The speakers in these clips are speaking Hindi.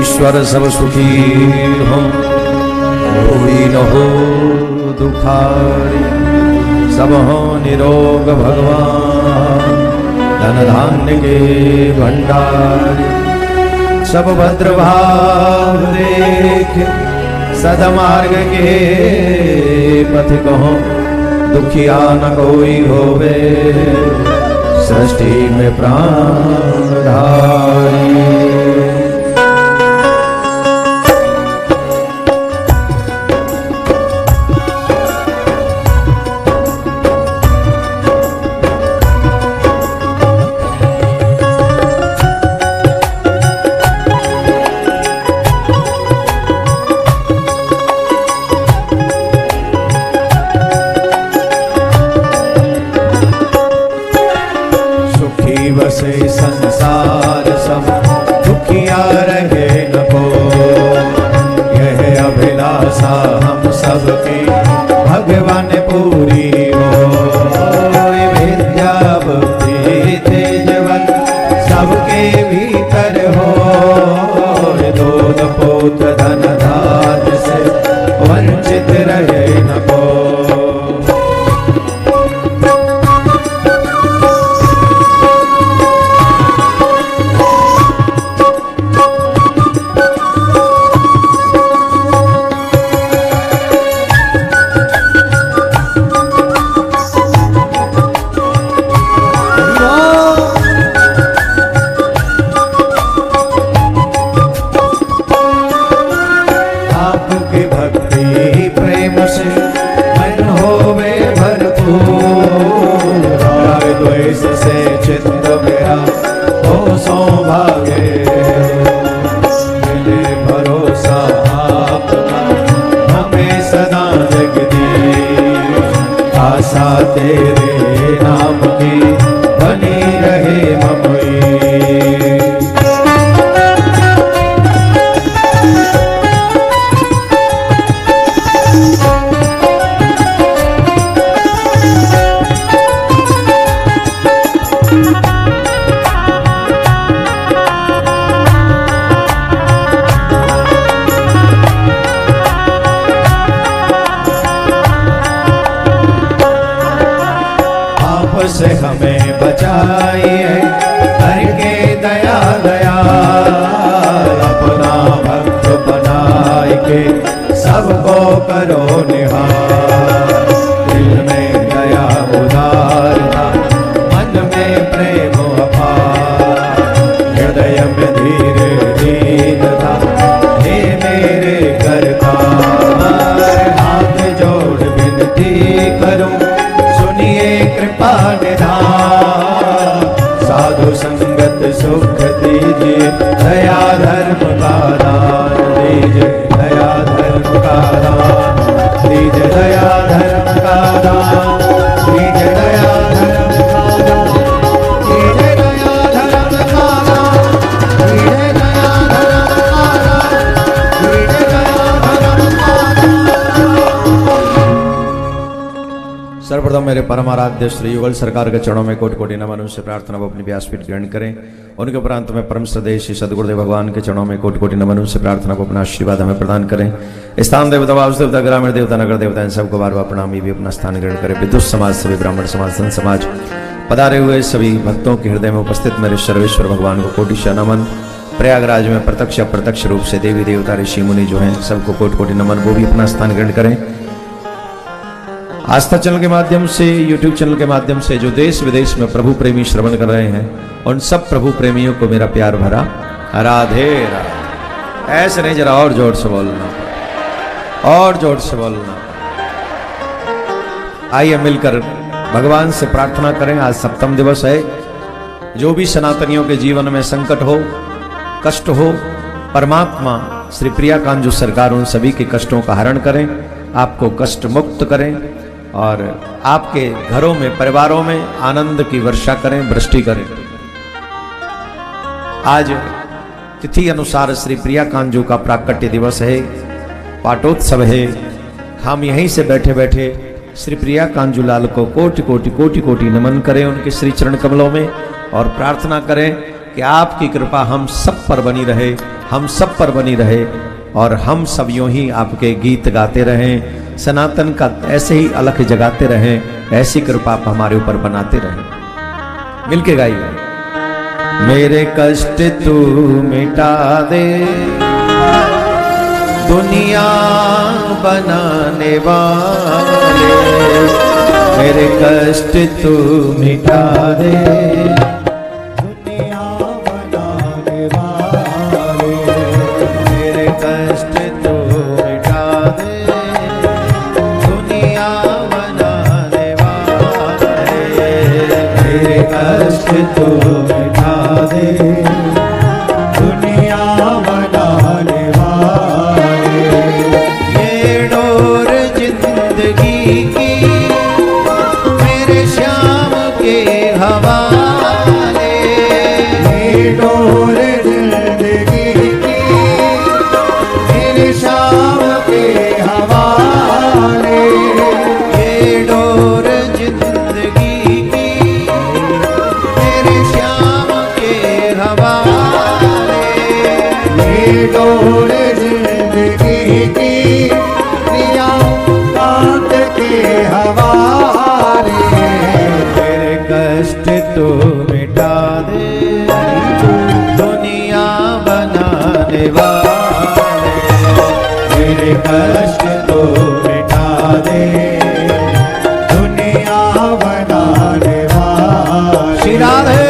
ईश्वर सब सुखी हो, कोई न हो दुखारी, सब हो निरोग भगवान, धन धान्य के भंडारी। सब भद्र भाव देख सदमार्ग के पथिक हो, दुखिया न कोई होवे, सृष्टि में प्राण धारी। बसे संसार सब दुखिया रहे न को, यह अभिलाषा हम सबकी भगवान पूरी हो। विद्या बुद्धि तेजवन सबके भीतर हो, दूध पुत्र धन धान्य से वंचित रहे न को। तेरे नाम की बनी रहे ममई। से हमें बचाइए करके दया दया, अपना भक्त बनाए के सबको करो निहार। दिल में दया उदारता, मन में प्रेम अपार, हृदय में धीरे दीनता, हे मेरे करतार। हाथ जोड़ विनती करूं, कृपा निधान, साधु संगत सुख दीजिए, दया धर्म का दान दीजिए, दया धर्म का दान दीजिए, दया धर्म का दान दीजिए, दया धर्म का दान दीजिए, दया धर्म का दान दीजिए, दया धर्म का दान दीजिए, दया धर्म का दान। सर्वप्रथम मेरे परमाराध्य श्री युगल सरकार के चरणों में कोटि कोटि नमन। उनसे प्रार्थना वो अपनी व्यासपीठ ग्रहण करें। उनके उपरांत में परम श्रद्धेय श्री सदगुरुदेव भगवान के चरणों में कोटि कोटि नमन। उनसे प्रार्थना को अपना आशीर्वाद हमें प्रदान करें। स्थान देवता, वास देवता, ग्रामीण देवता, नगर देवता, इन सबको बार बार प्रणाम। ये भी अपना स्थान ग्रहण करें। विद्युत समाज, सभी ब्राह्मण समाज, संत समाज, पधारे हुए सभी भक्तों के हृदय में उपस्थित मेरे सर्वेश्वर भगवान को कोटिशः नमन। प्रयागराज में प्रत्यक्ष अप्रत्यक्ष रूप से देवी देवता ऋषि मुनि जो हैं सबको कोटि कोटि नमन। वो भी अपना स्थान ग्रहण करें। आस्था चैनल के माध्यम से, यूट्यूब चैनल के माध्यम से जो देश विदेश में प्रभु प्रेमी श्रवण कर रहे हैं, उन सब प्रभु प्रेमियों को मेरा प्यार भरा राधे राधे। ऐसे नहीं, जरा और जोर से बोलना, और जोर से बोलना। आइए मिलकर भगवान से प्रार्थना करें। आज सप्तम दिवस है। जो भी सनातनियों के जीवन में संकट हो, कष्ट हो, परमात्मा श्री प्रिया कांजू सरकार उन सभी के कष्टों का हरण करें, आपको कष्ट मुक्त करें और आपके घरों में, परिवारों में आनंद की वर्षा करें, वृष्टि करें। आज तिथि अनुसार श्री प्रिया कांजू का प्राकट्य दिवस है, पाटोत्सव है। हम यहीं से बैठे बैठे श्री प्रिया कांजू लाल को कोटि कोटि कोटि कोटि नमन करें उनके श्री चरण कमलों में और प्रार्थना करें कि आपकी कृपा हम सब पर बनी रहे, हम सब पर बनी रहे और हम सब यूं ही आपके गीत गाते रहें, सनातन का ऐसे ही अलख जगाते रहें, ऐसी कृपा आप हमारे ऊपर बनाते रहें। मिलके गाइए। मेरे कष्ट तू मिटा दे, दुनिया बनाने वाले, मेरे कष्ट तू मिटा दे, दुनिया बनाने वाले, मेरे कष्ट तू मिटा दे, दुनिया बनाने वाले, मेरे कष्ट तू मिटा दे, दुनिया बनाने वाले, ये डोर जिंदगी की मेरे श्याम के हवाले, ये डोर जिंदगी की मेरे श्याम के हवाले, ये डोर जिंदगी की मेरे श्याम के हवाले, ये डोर जिंदगी की प्रिया कांत के हवाले, मेरे कष्ट तो मिटा दे, दुनिया बनाने वाले, मेरे कष्ट तो मिटा दे, दुनिया बनाने वाले। श्री राधे।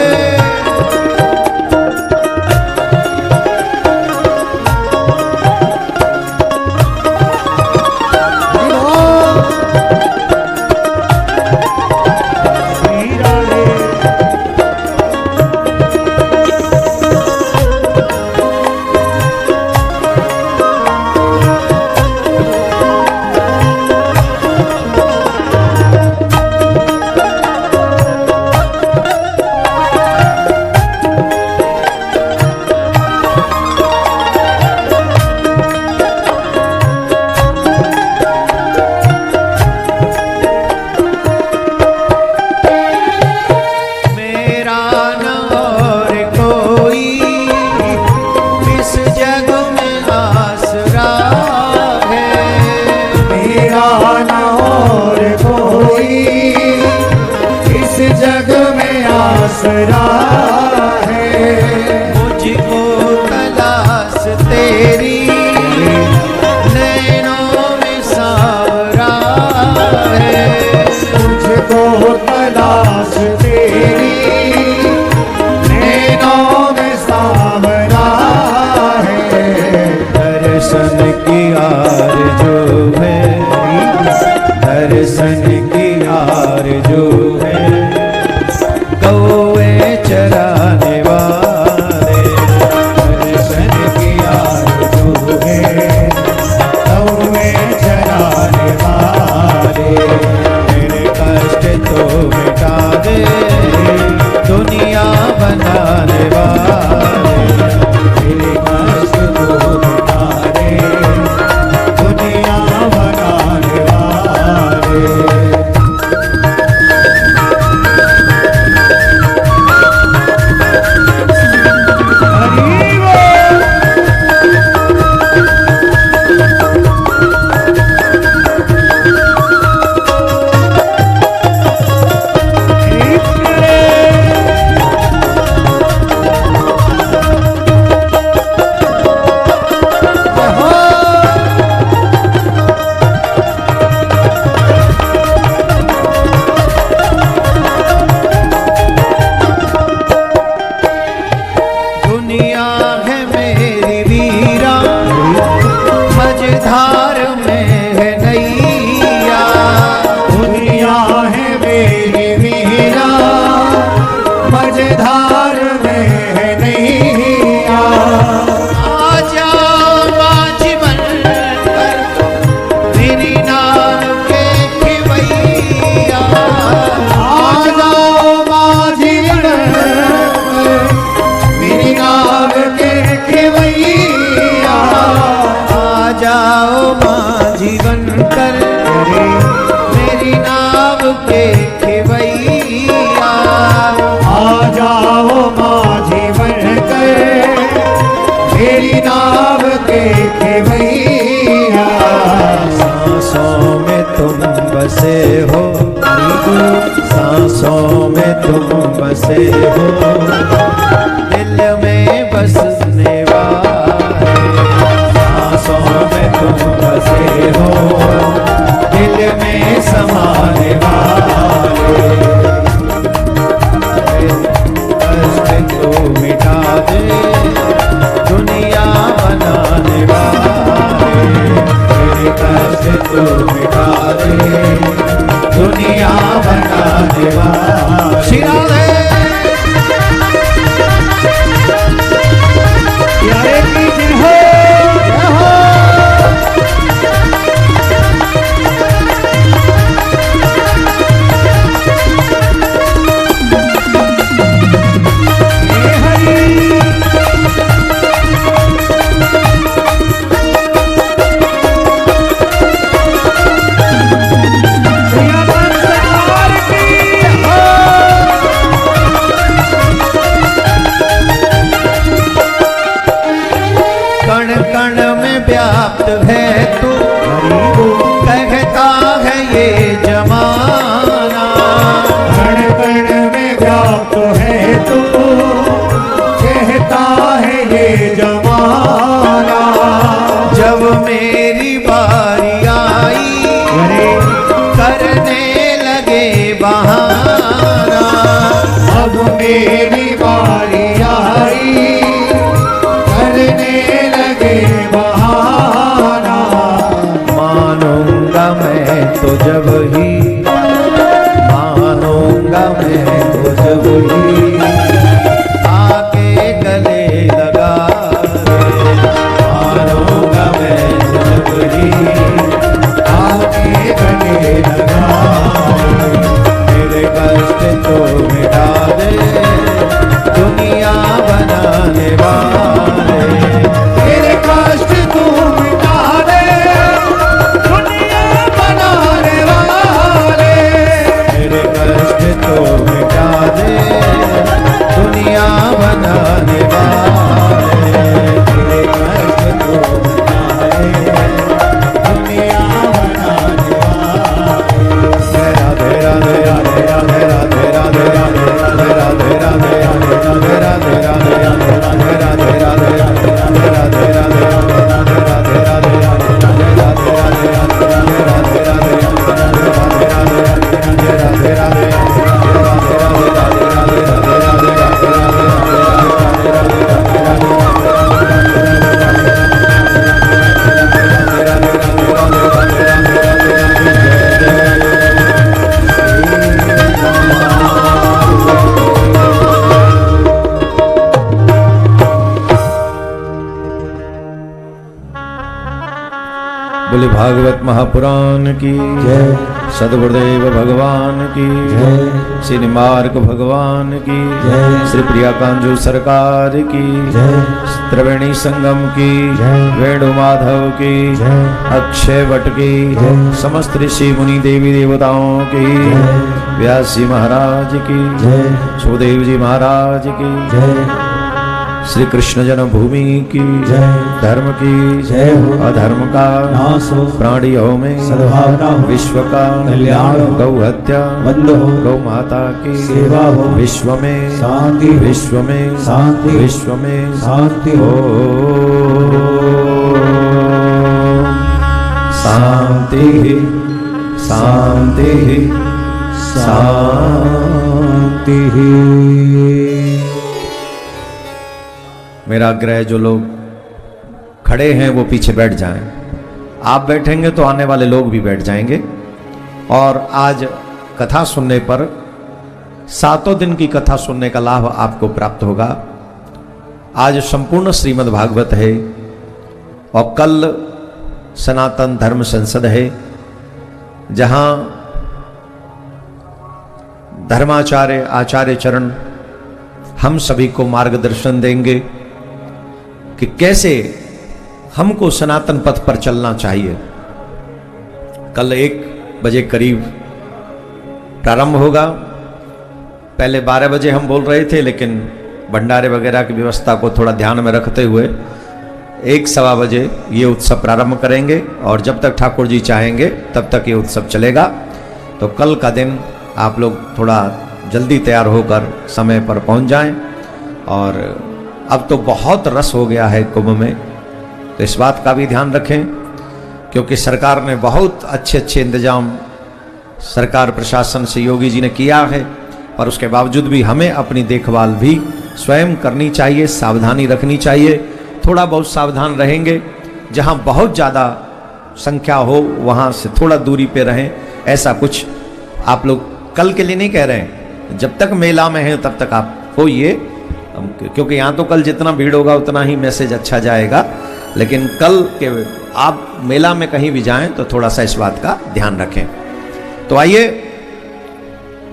आसरा है, मुझको तलाश तेरी नैनों में सावरा है, मुझको तलाश तेरी नैनों में सावरा है, दर्शन की आरज़ू है, दर्शन की आरज़ू है, कौवे चराने वाले, दर्शन की आरज़ू है, कौवे चराने वाले, मेरे कष्ट तो मिटा दे, दुनिया बनाने वाले, मेरे कष्ट तो मिटा दे, दुनिया बनाने वाले। के खेवैया, आ जाओ माझी बन बसे हो, सांसों में तुम बसे हो, दिल में बसने वाले, सांसों में तुम बसे हो, दिल में समाने वाले, कष्ट तो मिटा दे दुनिया बनाने वाले, मेरे कष्ट तो मिटा दे दुनिया बनाने वाले। श्री राधे प्यारे की जय हो, जय हो। व्याप्त है तू, कहता है ये जमाना, कण कण में व्याप्त है तू, कहता है ये जमाना। जब मेरी बारी आई करने लगे बहाना, अब मेरी बारी आई करने लगे बहाना। मानूंगा मैं तो जब ही, मानूंगा मैं तो जब ही आके गले लगा, मानूंगा मैं तो जब ही आके गले लगा, मेरे कष्ट तो मिटा दे दुनिया बनाने वाले, मेरे कष्ट तू मिटा दे दुनिया बनाने वाले, मेरे कष्ट तो मिटा दे दुनिया बनाने वाले, मेरे कष्ट तो मिटा दे दुनिया बनाने वाले। राधे राधे राधे राधे राधे राधे राधे राधे राधे राधे राधे राधे राधे राधे राधे राधे बोले भागवत महापुराण की जय, सदगुरुदेव भगवान की जय, श्री निमार्क भगवान की जय, श्री प्रिया कांजू सरकार की जय, त्रिवेणी संगम की जय, वेणु माधव की जय, अक्षय वट की जय, समस्त ऋषि मुनि देवी देवताओं की जय, व्यास जी महाराज की जय, सुखदेव जी महाराज की जय, श्री कृष्ण जन्मभूमि की जय, धर्म की जय हो, अधर्म का नाश हो, प्राणियों में सद्भावना हो, विश्व का कल्याण हो, गौ हत्या बंद हो, गौ माता की सेवा हो, विश्व में शांति हो, विश्व में शांति, विश्व में शांति हो, शांति शांति शांति। मेरा आग्रह जो लोग खड़े हैं वो पीछे बैठ जाएं। आप बैठेंगे तो आने वाले लोग भी बैठ जाएंगे। और आज कथा सुनने पर 7 दिन की कथा सुनने का लाभ आपको प्राप्त होगा। आज संपूर्ण श्रीमद् भागवत है और कल सनातन धर्म संसद है, जहां धर्माचार्य आचार्य चरण हम सभी को मार्गदर्शन देंगे कि कैसे हमको सनातन पथ पर चलना चाहिए। कल 1 बजे करीब प्रारंभ होगा। पहले 12 बजे हम बोल रहे थे, लेकिन भंडारे वगैरह की व्यवस्था को थोड़ा ध्यान में रखते हुए 1-1:15 बजे ये उत्सव प्रारंभ करेंगे और जब तक ठाकुर जी चाहेंगे तब तक ये उत्सव चलेगा। तो कल का दिन आप लोग थोड़ा जल्दी तैयार होकर समय पर पहुंच जाएं। और अब तो बहुत रस हो गया है कुंभ में, तो इस बात का भी ध्यान रखें, क्योंकि सरकार ने बहुत अच्छे अच्छे इंतजाम सरकार प्रशासन से योगी जी ने किया है, पर उसके बावजूद भी हमें अपनी देखभाल भी स्वयं करनी चाहिए, सावधानी रखनी चाहिए। थोड़ा बहुत सावधान रहेंगे, जहां बहुत ज़्यादा संख्या हो वहां से थोड़ा दूरी पे रहें। ऐसा कुछ आप लोग कल के लिए नहीं कह रहे हैं, जब तक मेला में हैं तब तक आप होइए, क्योंकि यहाँ तो कल जितना भीड़ होगा उतना ही मैसेज अच्छा जाएगा। लेकिन कल के आप मेला में कहीं भी जाएं तो थोड़ा सा इस बात का ध्यान रखें। तो आइए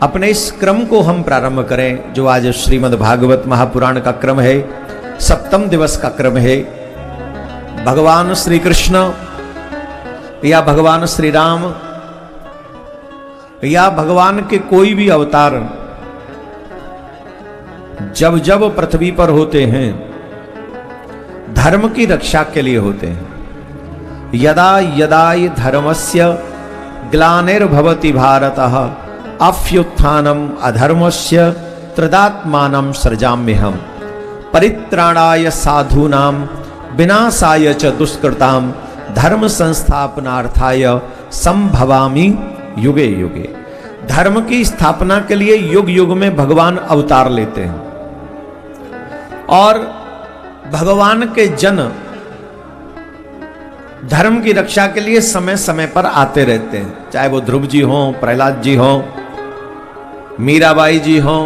अपने इस क्रम को हम प्रारंभ करें, जो आज श्रीमद् भागवत महापुराण का क्रम है, सप्तम दिवस का क्रम है। भगवान श्री कृष्ण या भगवान श्री राम या भगवान के कोई भी अवतार जब जब पृथ्वी पर होते हैं धर्म की रक्षा के लिए होते हैं। यदा यदा धर्मस्य ग्लानिर्भवति भारतः अभ्युत्थानम् अधर्मस्य तदात्मानं सृजाम्यहम् परित्राणाय साधूनां विनाशाय च दुष्कृतां धर्म संस्थापनार्थाय संभवामि युगे युगे। धर्म की स्थापना के लिए युग युग में भगवान अवतार लेते हैं और भगवान के जन धर्म की रक्षा के लिए समय समय पर आते रहते हैं, चाहे वो ध्रुव जी हों, प्रहलाद जी हों, मीराबाई जी हों,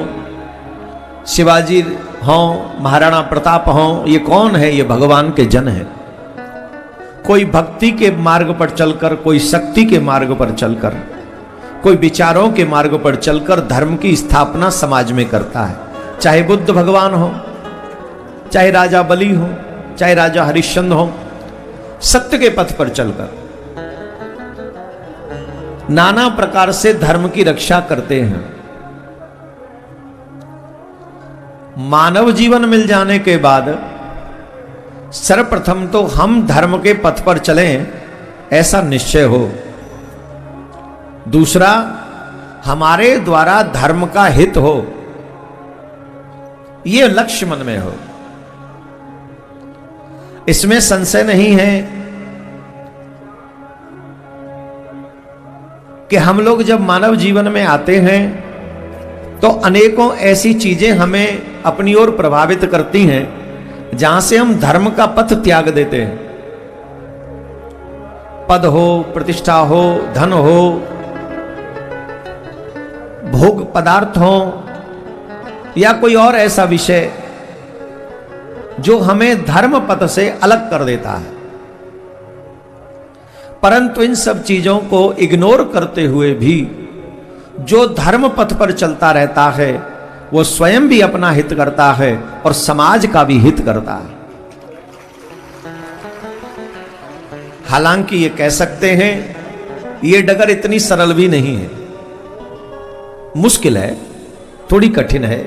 शिवाजी हों, महाराणा प्रताप हों। ये कौन है? ये भगवान के जन हैं। कोई भक्ति के मार्ग पर चलकर, कोई शक्ति के मार्ग पर चलकर, कोई विचारों के मार्ग पर चलकर धर्म की स्थापना समाज में करता है। चाहे बुद्ध भगवान हो, चाहे राजा बलि हो, चाहे राजा हरिश्चंद्र हो, सत्य के पथ पर चलकर नाना प्रकार से धर्म की रक्षा करते हैं। मानव जीवन मिल जाने के बाद सर्वप्रथम तो हम धर्म के पथ पर चलें, ऐसा निश्चय हो। दूसरा, हमारे द्वारा धर्म का हित हो, यह लक्ष्य मन में हो। इसमें संशय नहीं है कि हम लोग जब मानव जीवन में आते हैं तो अनेकों ऐसी चीजें हमें अपनी ओर प्रभावित करती हैं जहां से हम धर्म का पथ त्याग देते हैं। पद हो, प्रतिष्ठा हो, धन हो, भोग पदार्थ हो, या कोई और ऐसा विषय जो हमें धर्म पथ से अलग कर देता है। परंतु इन सब चीजों को इग्नोर करते हुए भी जो धर्म पथ पर चलता रहता है वो स्वयं भी अपना हित करता है और समाज का भी हित करता है। हालांकि ये कह सकते हैं ये डगर इतनी सरल भी नहीं है, मुश्किल है, थोड़ी कठिन है,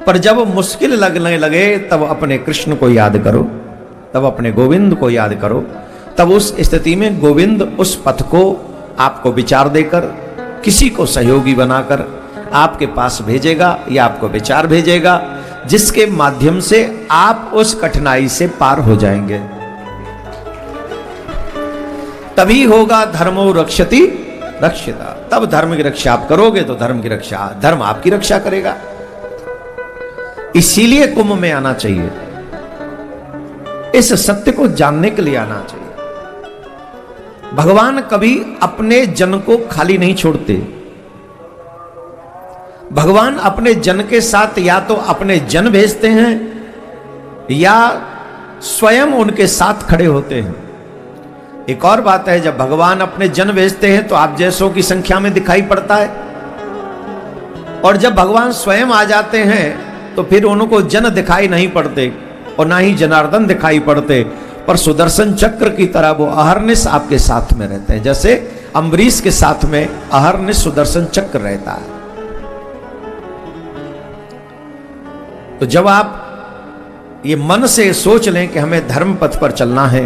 पर जब मुश्किल लगने लगे तब अपने कृष्ण को याद करो, तब अपने गोविंद को याद करो। तब उस स्थिति में गोविंद उस पथ को आपको विचार देकर, किसी को सहयोगी बनाकर आपके पास भेजेगा या आपको विचार भेजेगा, जिसके माध्यम से आप उस कठिनाई से पार हो जाएंगे। तभी होगा धर्मो रक्षति रक्षिता। तब धर्म की रक्षा आप करोगे तो धर्म आपकी रक्षा करेगा। इसीलिए कुंभ में आना चाहिए, इस सत्य को जानने के लिए आना चाहिए। भगवान कभी अपने जन को खाली नहीं छोड़ते। भगवान अपने जन के साथ या तो अपने जन भेजते हैं या स्वयं उनके साथ खड़े होते हैं। एक और बात है, जब भगवान अपने जन भेजते हैं तो आप जैसों की संख्या में दिखाई पड़ता है, और जब भगवान स्वयं आ जाते हैं तो फिर उनको जन दिखाई नहीं पड़ते और ना ही जनार्दन दिखाई पड़ते, पर सुदर्शन चक्र की तरह वो अहर्निश आपके साथ में रहते हैं। जैसे अम्बरीश के साथ में अहर्निश सुदर्शन चक्र रहता है। तो जब आप ये मन से सोच लें कि हमें धर्म पथ पर चलना है,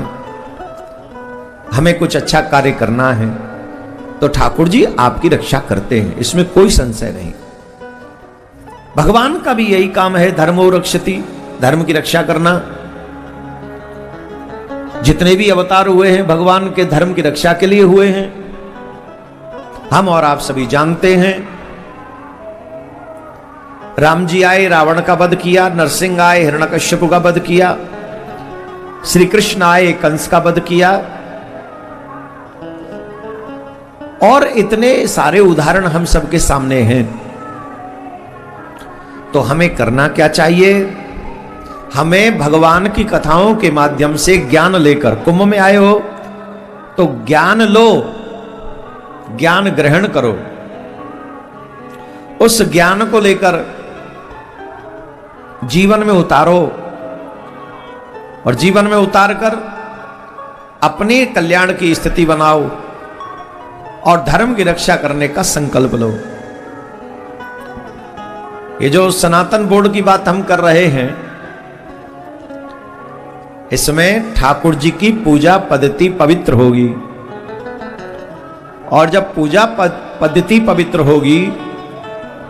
हमें कुछ अच्छा कार्य करना है, तो ठाकुर जी आपकी रक्षा करते हैं, इसमें कोई संशय नहीं। भगवान का भी यही काम है, धर्मो रक्षति, धर्म की रक्षा करना। जितने भी अवतार हुए हैं भगवान के धर्म की रक्षा के लिए हुए हैं। हम और आप सभी जानते हैं, राम जी आए रावण का वध किया, नरसिंह आए हिरण्यकश्यप का वध किया, श्री कृष्ण आए कंस का वध किया, और इतने सारे उदाहरण हम सबके सामने हैं। तो हमें करना क्या चाहिए? हमें भगवान की कथाओं के माध्यम से ज्ञान लेकर, कुंभ में आए हो तो ज्ञान लो, ज्ञान ग्रहण करो, उस ज्ञान को लेकर जीवन में उतारो, और जीवन में उतारकर अपने कल्याण की स्थिति बनाओ और धर्म की रक्षा करने का संकल्प लो। ये जो सनातन बोर्ड की बात हम कर रहे हैं, इसमें ठाकुर जी की पूजा पद्धति पवित्र होगी, और जब पूजा पद्धति पवित्र होगी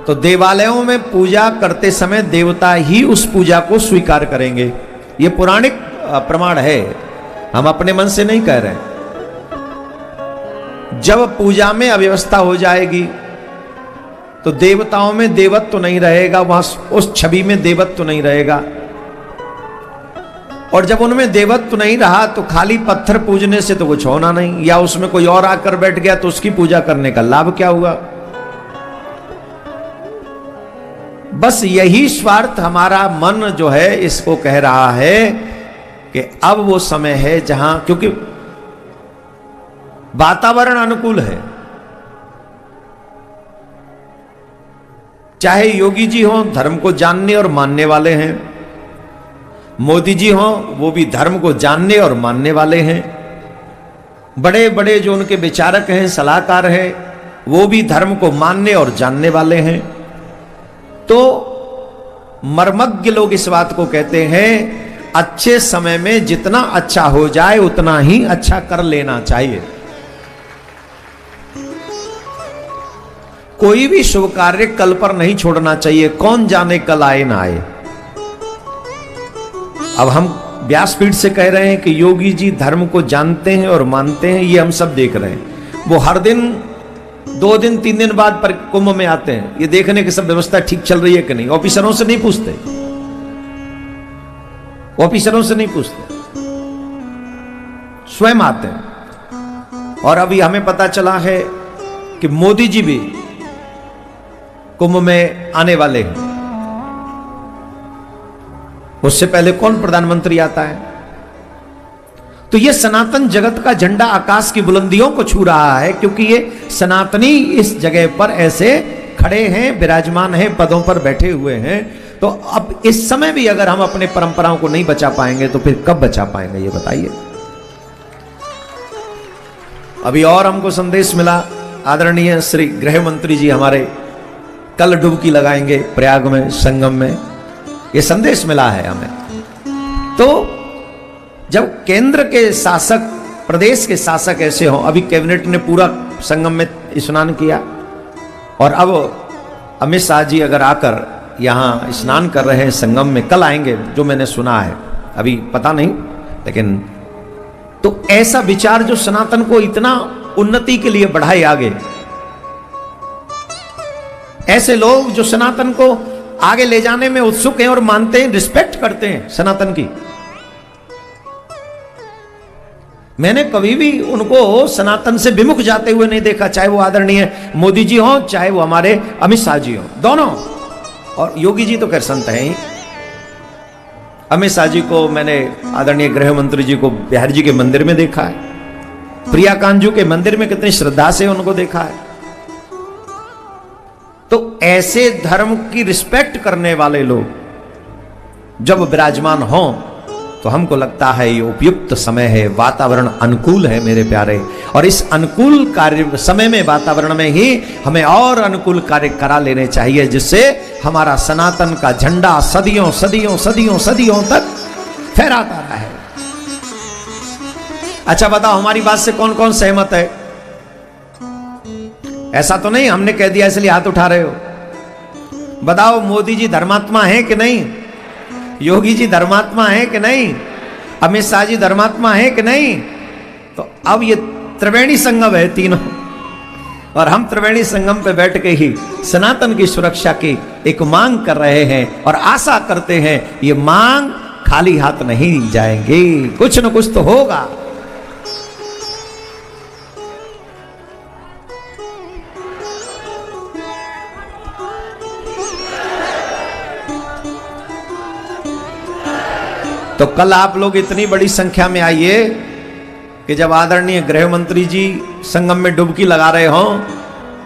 तो देवालयों में पूजा करते समय देवता ही उस पूजा को स्वीकार करेंगे। ये पौराणिक प्रमाण है, हम अपने मन से नहीं कह रहे। जब पूजा में अव्यवस्था हो जाएगी तो देवताओं में देवत्व तो नहीं रहेगा, वहां उस छवि में देवत्व तो नहीं रहेगा, और जब उनमें देवत्व नहीं रहा तो खाली पत्थर पूजने से तो कुछ होना नहीं, या उसमें कोई और आकर बैठ गया तो उसकी पूजा करने का लाभ क्या हुआ? बस यही स्वार्थ हमारा मन जो है इसको कह रहा है कि अब वो समय है जहां, क्योंकि वातावरण अनुकूल है। चाहे योगी जी हों, धर्म को जानने और मानने वाले हैं, मोदी जी हों, वो भी धर्म को जानने और मानने वाले हैं, बड़े बड़े जो उनके विचारक हैं, सलाहकार हैं, वो भी धर्म को मानने और जानने वाले हैं। तो मर्मज्ञ लोग इस बात को कहते हैं, अच्छे समय में जितना अच्छा हो जाए उतना ही अच्छा कर लेना चाहिए। कोई भी शुभ कार्य कल पर नहीं छोड़ना चाहिए, कौन जाने कल आए ना आए। अब हम व्यासपीठ से कह रहे हैं कि योगी जी धर्म को जानते हैं और मानते हैं, ये हम सब देख रहे हैं। वो हर दिन 2 दिन 3 दिन बाद पर कुंभ में आते हैं, ये देखने की सब व्यवस्था ठीक चल रही है कि नहीं। ऑफिसरों से नहीं पूछते, ऑफिसरों से नहीं पूछते, स्वयं आते हैं। और अभी हमें पता चला है कि मोदी जी भी कुंभ में आने वाले हैं। उससे पहले कौन प्रधानमंत्री आता है? तो ये सनातन जगत का झंडा आकाश की बुलंदियों को छू रहा है, क्योंकि ये सनातनी इस जगह पर ऐसे खड़े हैं, विराजमान हैं, पदों पर बैठे हुए हैं। तो अब इस समय भी अगर हम अपने परंपराओं को नहीं बचा पाएंगे तो फिर कब बचा पाएंगे, ये बताइए। अभी और हमको संदेश मिला, आदरणीय श्री गृह मंत्री जी हमारे कल डुबकी लगाएंगे प्रयाग में, संगम में, ये संदेश मिला है हमें। तो जब केंद्र के शासक, प्रदेश के शासक ऐसे हों, अभी कैबिनेट ने पूरा संगम में स्नान किया, और अब अमित शाह जी अगर आकर यहाँ स्नान कर रहे हैं संगम में, कल आएंगे जो मैंने सुना है, अभी पता नहीं, लेकिन तो ऐसा विचार जो सनातन को इतना उन्नति के लिए बढ़ाए आगे, ऐसे लोग जो सनातन को आगे ले जाने में उत्सुक हैं और मानते हैं, रिस्पेक्ट करते हैं सनातन की। मैंने कभी भी उनको सनातन से विमुख जाते हुए नहीं देखा, चाहे वो आदरणीय मोदी जी हों, चाहे वो हमारे अमित शाह जी हों, दोनों। और योगी जी तो खैर संत हैं ही। अमित शाह जी को मैंने आदरणीय गृह मंत्री जी को बिहार जी के मंदिर में देखा है, प्रिया कांजू के मंदिर में कितनी श्रद्धा से उनको देखा है। तो ऐसे धर्म की रिस्पेक्ट करने वाले लोग जब विराजमान हों तो हमको लगता है ये उपयुक्त समय है, वातावरण अनुकूल है मेरे प्यारे। और इस अनुकूल कार्य समय में, वातावरण में ही हमें और अनुकूल कार्य करा लेने चाहिए, जिससे हमारा सनातन का झंडा सदियों सदियों सदियों सदियों तक फहराता रहे। अच्छा बताओ, हमारी बात से कौन कौन सहमत है? ऐसा तो नहीं हमने कह दिया इसलिए हाथ उठा रहे हो। बताओ मोदी जी धर्मात्मा है कि नहीं, योगी जी धर्मात्मा है कि नहीं, अमित शाह जी धर्मात्मा है कि नहीं। तो अब ये त्रिवेणी संगम है तीनों, और हम त्रिवेणी संगम पे बैठ के ही सनातन की सुरक्षा की एक मांग कर रहे हैं और आशा करते हैं ये मांग खाली हाथ नहीं जाएंगे, कुछ न कुछ तो होगा। तो कल आप लोग इतनी बड़ी संख्या में आइए कि जब आदरणीय गृह मंत्री जी संगम में डुबकी लगा रहे हों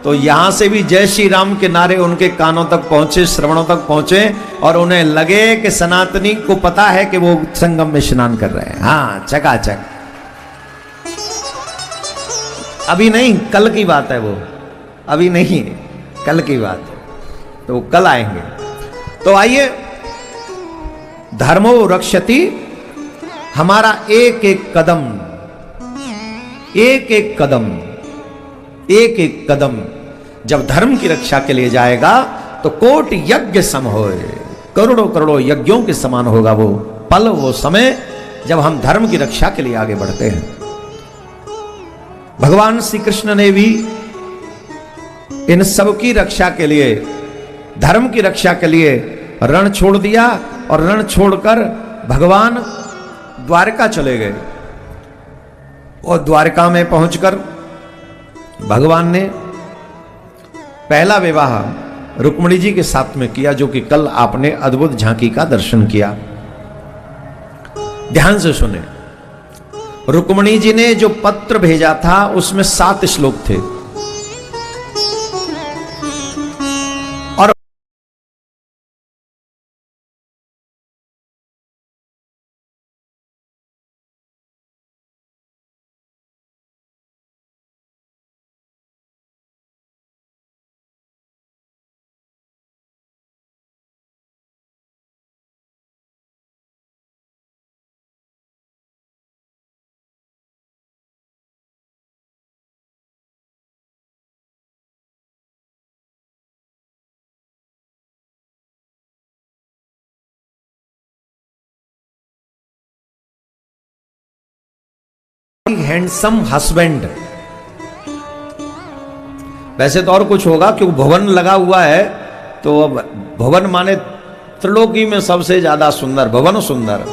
तो यहां से भी जय श्री राम के नारे उनके कानों तक पहुंचे, श्रवणों तक पहुंचे, और उन्हें लगे कि सनातनी को पता है कि वो संगम में स्नान कर रहे हैं। हाँ, चकाचक। अभी नहीं, कल की बात है वो, अभी नहीं है, कल की बात है। तो कल आएंगे। तो आइए, धर्मो रक्षति, हमारा एक एक कदम, एक एक कदम, एक एक कदम जब धर्म की रक्षा के लिए जाएगा तो कोट यज्ञ सम होए, करोड़ों करोड़ों यज्ञों के समान होगा वो पल, वो समय जब हम धर्म की रक्षा के लिए आगे बढ़ते हैं। भगवान श्री कृष्ण ने भी इन सब की रक्षा के लिए, धर्म की रक्षा के लिए रण छोड़ दिया, और रण छोड़कर भगवान द्वारका चले गए। और द्वारका में पहुंचकर भगवान ने पहला विवाह रुक्मिणी जी के साथ में किया, जो कि कल आपने अद्भुत झांकी का दर्शन किया। ध्यान से सुने, रुक्मिणी जी ने जो पत्र भेजा था उसमें 7 श्लोक थे, और हैंडसम हस्बैंड। वैसे तो और कुछ होगा क्योंकि भवन लगा हुआ है, तो अब भवन माने त्रिलोकी में सबसे ज्यादा सुंदर भवन, सुंदर।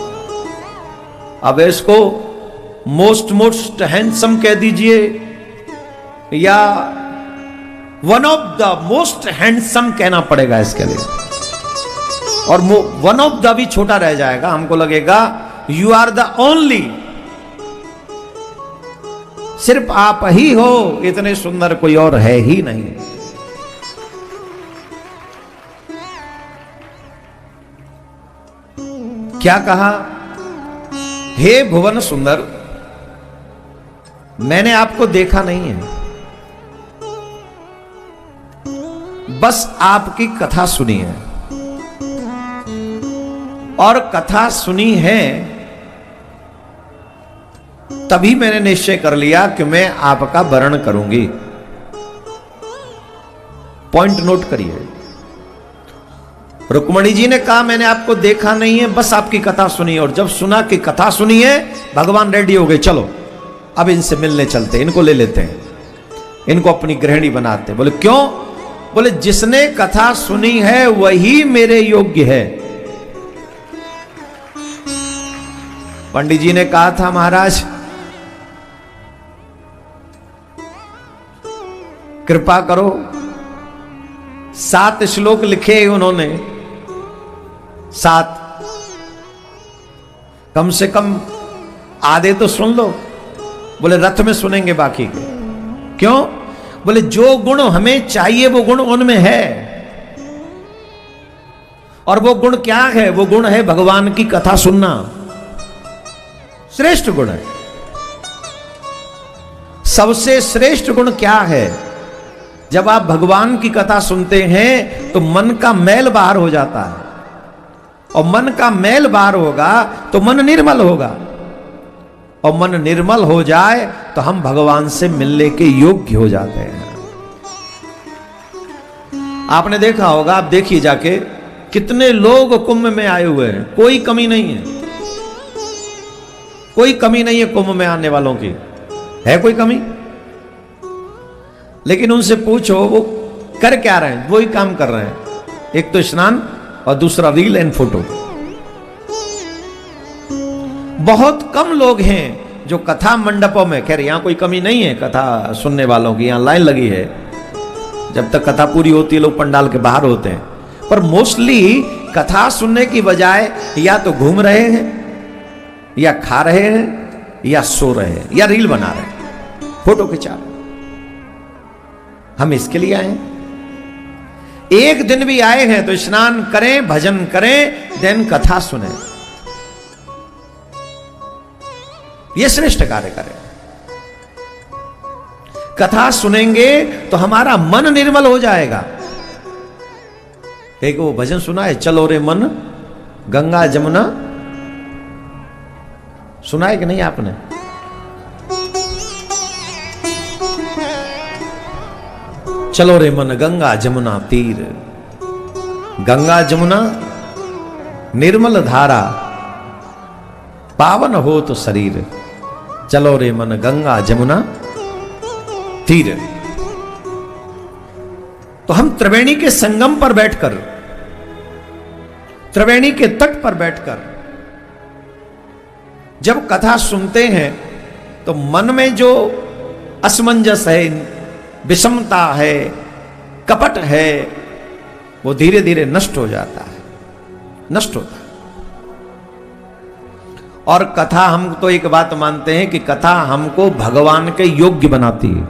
अब इसको मोस्ट हैंडसम कह दीजिए या one of the most handsome कहना पड़ेगा इसके लिए, और वन ऑफ द भी छोटा रह जाएगा। हमको लगेगा यू आर द ओनली, सिर्फ आप ही हो, इतने सुंदर कोई और है ही नहीं। क्या कहा? हे भुवन सुंदर, मैंने आपको देखा नहीं है, बस आपकी कथा सुनी है, और कथा सुनी है तभी मैंने निश्चय कर लिया कि मैं आपका वर्ण करूंगी। पॉइंट नोट करिए। रुक्मिणी जी ने कहा मैंने आपको देखा नहीं है, बस आपकी कथा सुनी, और जब सुना कि कथा सुनी है, भगवान रेडी हो गए, चलो अब इनसे मिलने चलते, इनको ले लेते हैं, इनको अपनी गृहिणी बनाते। बोले क्यों? बोले जिसने कथा सुनी है वही मेरे योग्य है। पंडित जी ने कहा था महाराज कृपा करो, 7 श्लोक लिखे उन्होंने, 7, कम से कम आधे तो सुन लो। बोले रथ में सुनेंगे बाकी के। क्यों? बोले जो गुण हमें चाहिए वो गुण उनमें है, और वो गुण क्या है? वो गुण है भगवान की कथा सुनना, श्रेष्ठ गुण है। सबसे श्रेष्ठ गुण क्या है? जब आप भगवान की कथा सुनते हैं तो मन का मैल बाहर हो जाता है, और मन का मैल बाहर होगा तो मन निर्मल होगा, और मन निर्मल हो जाए तो हम भगवान से मिलने के योग्य हो जाते हैं। आपने देखा होगा, आप देखिए जाके कितने लोग कुंभ में आए हुए हैं, कोई कमी नहीं है, कोई कमी नहीं है कुंभ में आने वालों की, है कोई कमी? लेकिन उनसे पूछो वो कर क्या रहे हैं, वही काम कर रहे हैं, एक तो स्नान और दूसरा रील एंड फोटो। बहुत कम लोग हैं जो कथा मंडपों में, खैर यहां कोई कमी नहीं है कथा सुनने वालों की, यहां लाइन लगी है, जब तक कथा पूरी होती है लोग पंडाल के बाहर होते हैं, पर मोस्टली कथा सुनने की बजाय या तो घूम रहे हैं या खा रहे हैं या सो रहे हैं या रील बना रहे हैं, फोटो खिंचा रहे हैं। हम इसके लिए आए हैं? एक दिन भी आए हैं तो स्नान करें, भजन करें, देन कथा सुने, ये श्रेष्ठ कार्य करें। कथा सुनेंगे तो हमारा मन निर्मल हो जाएगा। एक वो भजन सुना है, चलो रे मन गंगा जमुना, सुना है कि नहीं आपने? चलो रे मन गंगा जमुना तीर, गंगा जमुना निर्मल धारा, पावन हो तो शरीर, चलो रे मन गंगा जमुना तीर। तो हम त्रिवेणी के संगम पर बैठकर, त्रिवेणी के तट पर बैठकर जब कथा सुनते हैं तो मन में जो असमंजस है, विषमता है, कपट है, वो धीरे धीरे नष्ट हो जाता है, नष्ट होता है। और कथा, हम तो एक बात मानते हैं कि कथा हमको भगवान के योग्य बनाती है।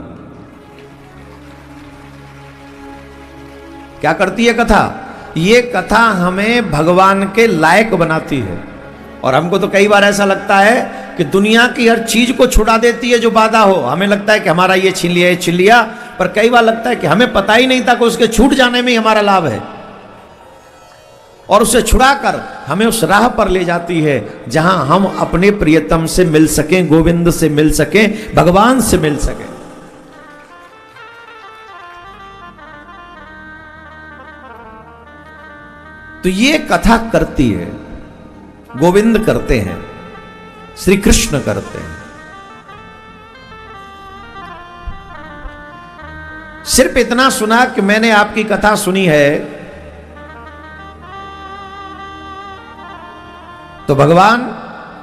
क्या करती है कथा? ये कथा हमें भगवान के लायक बनाती है। और हमको तो कई बार ऐसा लगता है कि दुनिया की हर चीज को छुड़ा देती है जो बाधा हो। हमें लगता है कि हमारा ये छीन लिया, ये छीन लिया, पर कई बार लगता है कि हमें पता ही नहीं था कि उसके छूट जाने में ही हमारा लाभ है, और उसे छुड़ाकर हमें उस राह पर ले जाती है जहां हम अपने प्रियतम से मिल सकें, गोविंद से मिल सकें, भगवान से मिल सकें। तो ये कथा करती है, गोविंद करते हैं, श्री कृष्ण करते हैं। सिर्फ इतना सुना कि मैंने आपकी कथा सुनी है तो भगवान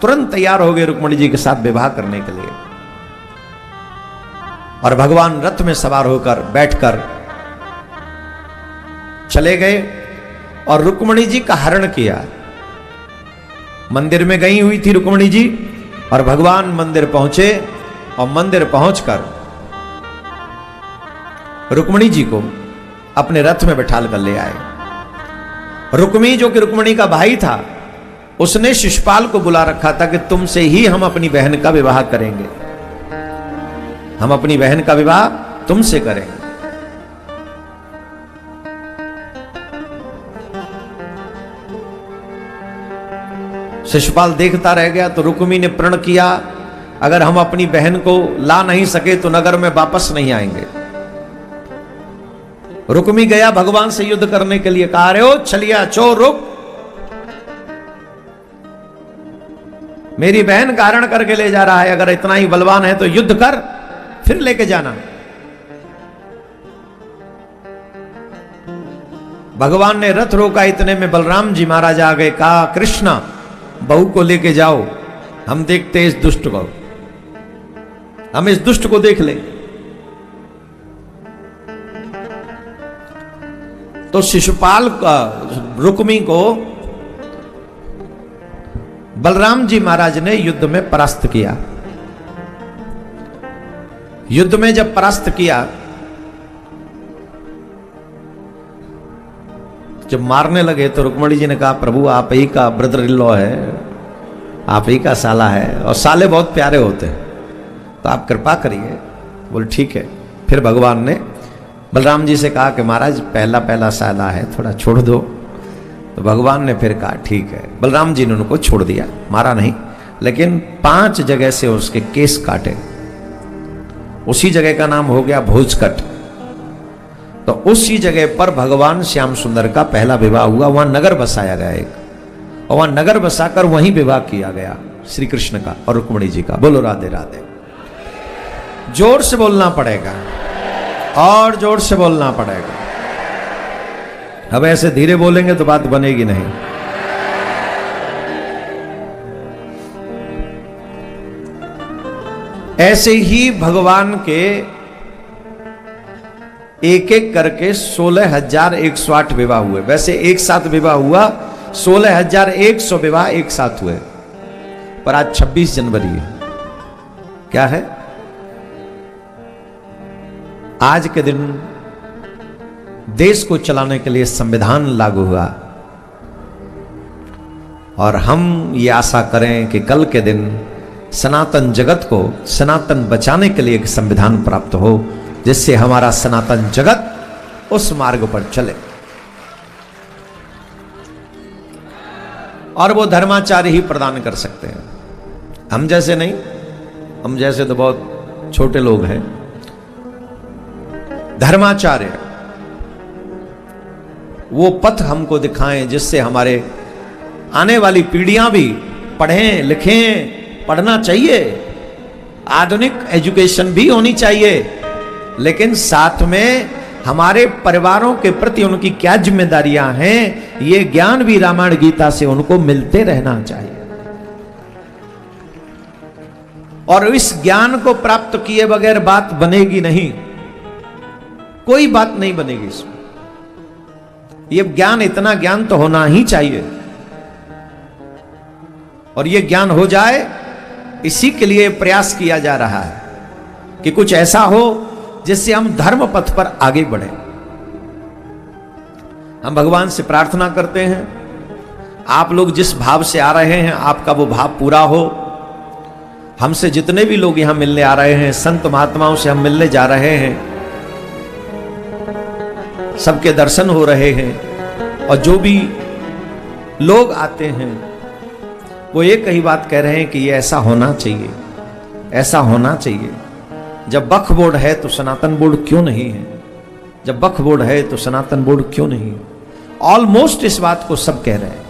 तुरंत तैयार हो गए रुक्मिणी जी के साथ विवाह करने के लिए। और भगवान रथ में सवार होकर बैठकर चले गए और रुक्मिणी जी का हरण किया। मंदिर में गई हुई थी रुक्मिणी जी, और भगवान मंदिर पहुंचे और मंदिर पहुंचकर रुक्मिणी जी को अपने रथ में बैठा कर ले आए। रुक्मी, जो कि रुक्मिणी का भाई था, उसने शिशुपाल को बुला रखा था कि तुमसे ही हम अपनी बहन का विवाह करेंगे, हम अपनी बहन का विवाह तुमसे करेंगे। शिशुपाल देखता रह गया तो रुक्मी ने प्रण किया, अगर हम अपनी बहन को ला नहीं सके तो नगर में वापस नहीं आएंगे। रुक्मी गया भगवान से युद्ध करने के लिए, कहा, अरे ओ छलिया चोर रुक, मेरी बहन का हरण करके ले जा रहा है, अगर इतना ही बलवान है तो युद्ध कर, फिर लेके जाना। भगवान ने रथ रोका, इतने में बलराम जी महाराज आ गए, कहा, कृष्णा बहू को लेके जाओ, हम देखते इस दुष्ट को, हम इस दुष्ट को देख ले। तो शिशुपाल रुक्मी को बलराम जी महाराज ने युद्ध में परास्त किया। युद्ध में जब परास्त किया, जब मारने लगे तो रुक्मिणी जी ने कहा, प्रभु आप ही का ब्रदर इन लॉ है, आप ही का साला है, और साले बहुत प्यारे होते हैं, तो आप कृपा करिए। बोले ठीक है। फिर भगवान ने बलराम जी से कहा कि महाराज पहला पहला साला है, थोड़ा छोड़ दो। तो भगवान ने फिर कहा ठीक है। बलराम जी ने उनको छोड़ दिया, मारा नहीं, लेकिन 5 जगह से उसके केस काटे। उसी जगह का नाम हो गया भोजकट। तो उसी जगह पर भगवान श्याम सुंदर का पहला विवाह हुआ, वहां नगर बसाया गया एक, और वहां नगर बसाकर वहीं विवाह किया गया श्री कृष्ण का और रुक्मिणी जी का। बोलो राधे राधे। जोर से बोलना पड़ेगा और जोर से बोलना पड़ेगा। अब ऐसे धीरे बोलेंगे तो बात बनेगी नहीं। ऐसे ही भगवान के एक एक करके 16,108 विवाह हुए। वैसे एक साथ विवाह हुआ 16,100 विवाह एक साथ हुए, पर आज 26 जनवरी है। क्या है? आज के दिन देश को चलाने के लिए संविधान लागू हुआ, और हम ये आशा करें कि कल के दिन सनातन जगत को सनातन बचाने के लिए एक संविधान प्राप्त हो, जिससे हमारा सनातन जगत उस मार्ग पर चले। और वो धर्माचार्य ही प्रदान कर सकते हैं, हम जैसे नहीं। हम जैसे तो बहुत छोटे लोग हैं। धर्माचार्य वो पथ हमको दिखाएं जिससे हमारे आने वाली पीढ़ियां भी पढ़ें लिखें। पढ़ना चाहिए, आधुनिक एजुकेशन भी होनी चाहिए, लेकिन साथ में हमारे परिवारों के प्रति उनकी क्या जिम्मेदारियां हैं, ये ज्ञान भी रामायण गीता से उनको मिलते रहना चाहिए। और इस ज्ञान को प्राप्त किए बगैर बात बनेगी नहीं, कोई बात नहीं बनेगी इसमें। ये ज्ञान, इतना ज्ञान तो होना ही चाहिए, और ये ज्ञान हो जाए, इसी के लिए प्रयास किया जा रहा है कि कुछ ऐसा हो जिससे हम धर्म पथ पर आगे बढ़े। हम भगवान से प्रार्थना करते हैं, आप लोग जिस भाव से आ रहे हैं आपका वो भाव पूरा हो। हमसे जितने भी लोग यहां मिलने आ रहे हैं, संत महात्माओं से हम मिलने जा रहे हैं, सबके दर्शन हो रहे हैं, और जो भी लोग आते हैं वो एक ही बात कह रहे हैं कि ये ऐसा होना चाहिए, ऐसा होना चाहिए। जब वक्फ बोर्ड है तो सनातन बोर्ड क्यों नहीं है? जब वक्फ बोर्ड है तो सनातन बोर्ड क्यों नहीं है? ऑलमोस्ट इस बात को सब कह रहे हैं।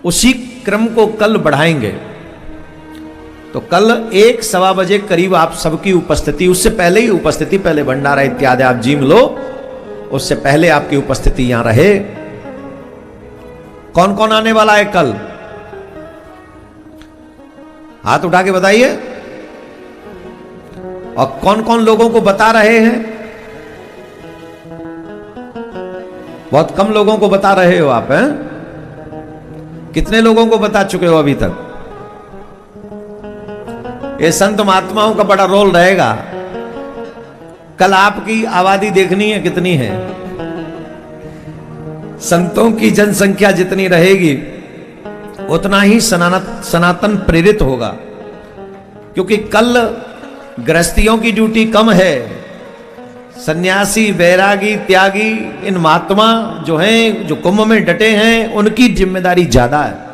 उसी क्रम को कल बढ़ाएंगे, तो कल 1-1:15 बजे करीब आप सबकी उपस्थिति, उससे पहले ही उपस्थिति, पहले भंडारा इत्यादि आप जीम लो, उससे पहले आपकी उपस्थिति यहां रहे। कौन कौन आने वाला है कल? हाथ उठा के बताइए। और कौन कौन लोगों को बता रहे हैं? बहुत कम लोगों को बता रहे हो आप, हैं? कितने लोगों को बता चुके हो अभी तक? ये संत महात्माओं का बड़ा रोल रहेगा। कल आपकी आबादी देखनी है कितनी है। संतों की जनसंख्या जितनी रहेगी उतना ही सनातन प्रेरित होगा, क्योंकि कल गृहस्थियों की ड्यूटी कम है। सन्यासी, बैरागी, त्यागी, इन महात्मा जो हैं, जो कुंभ में डटे हैं, उनकी जिम्मेदारी ज्यादा है।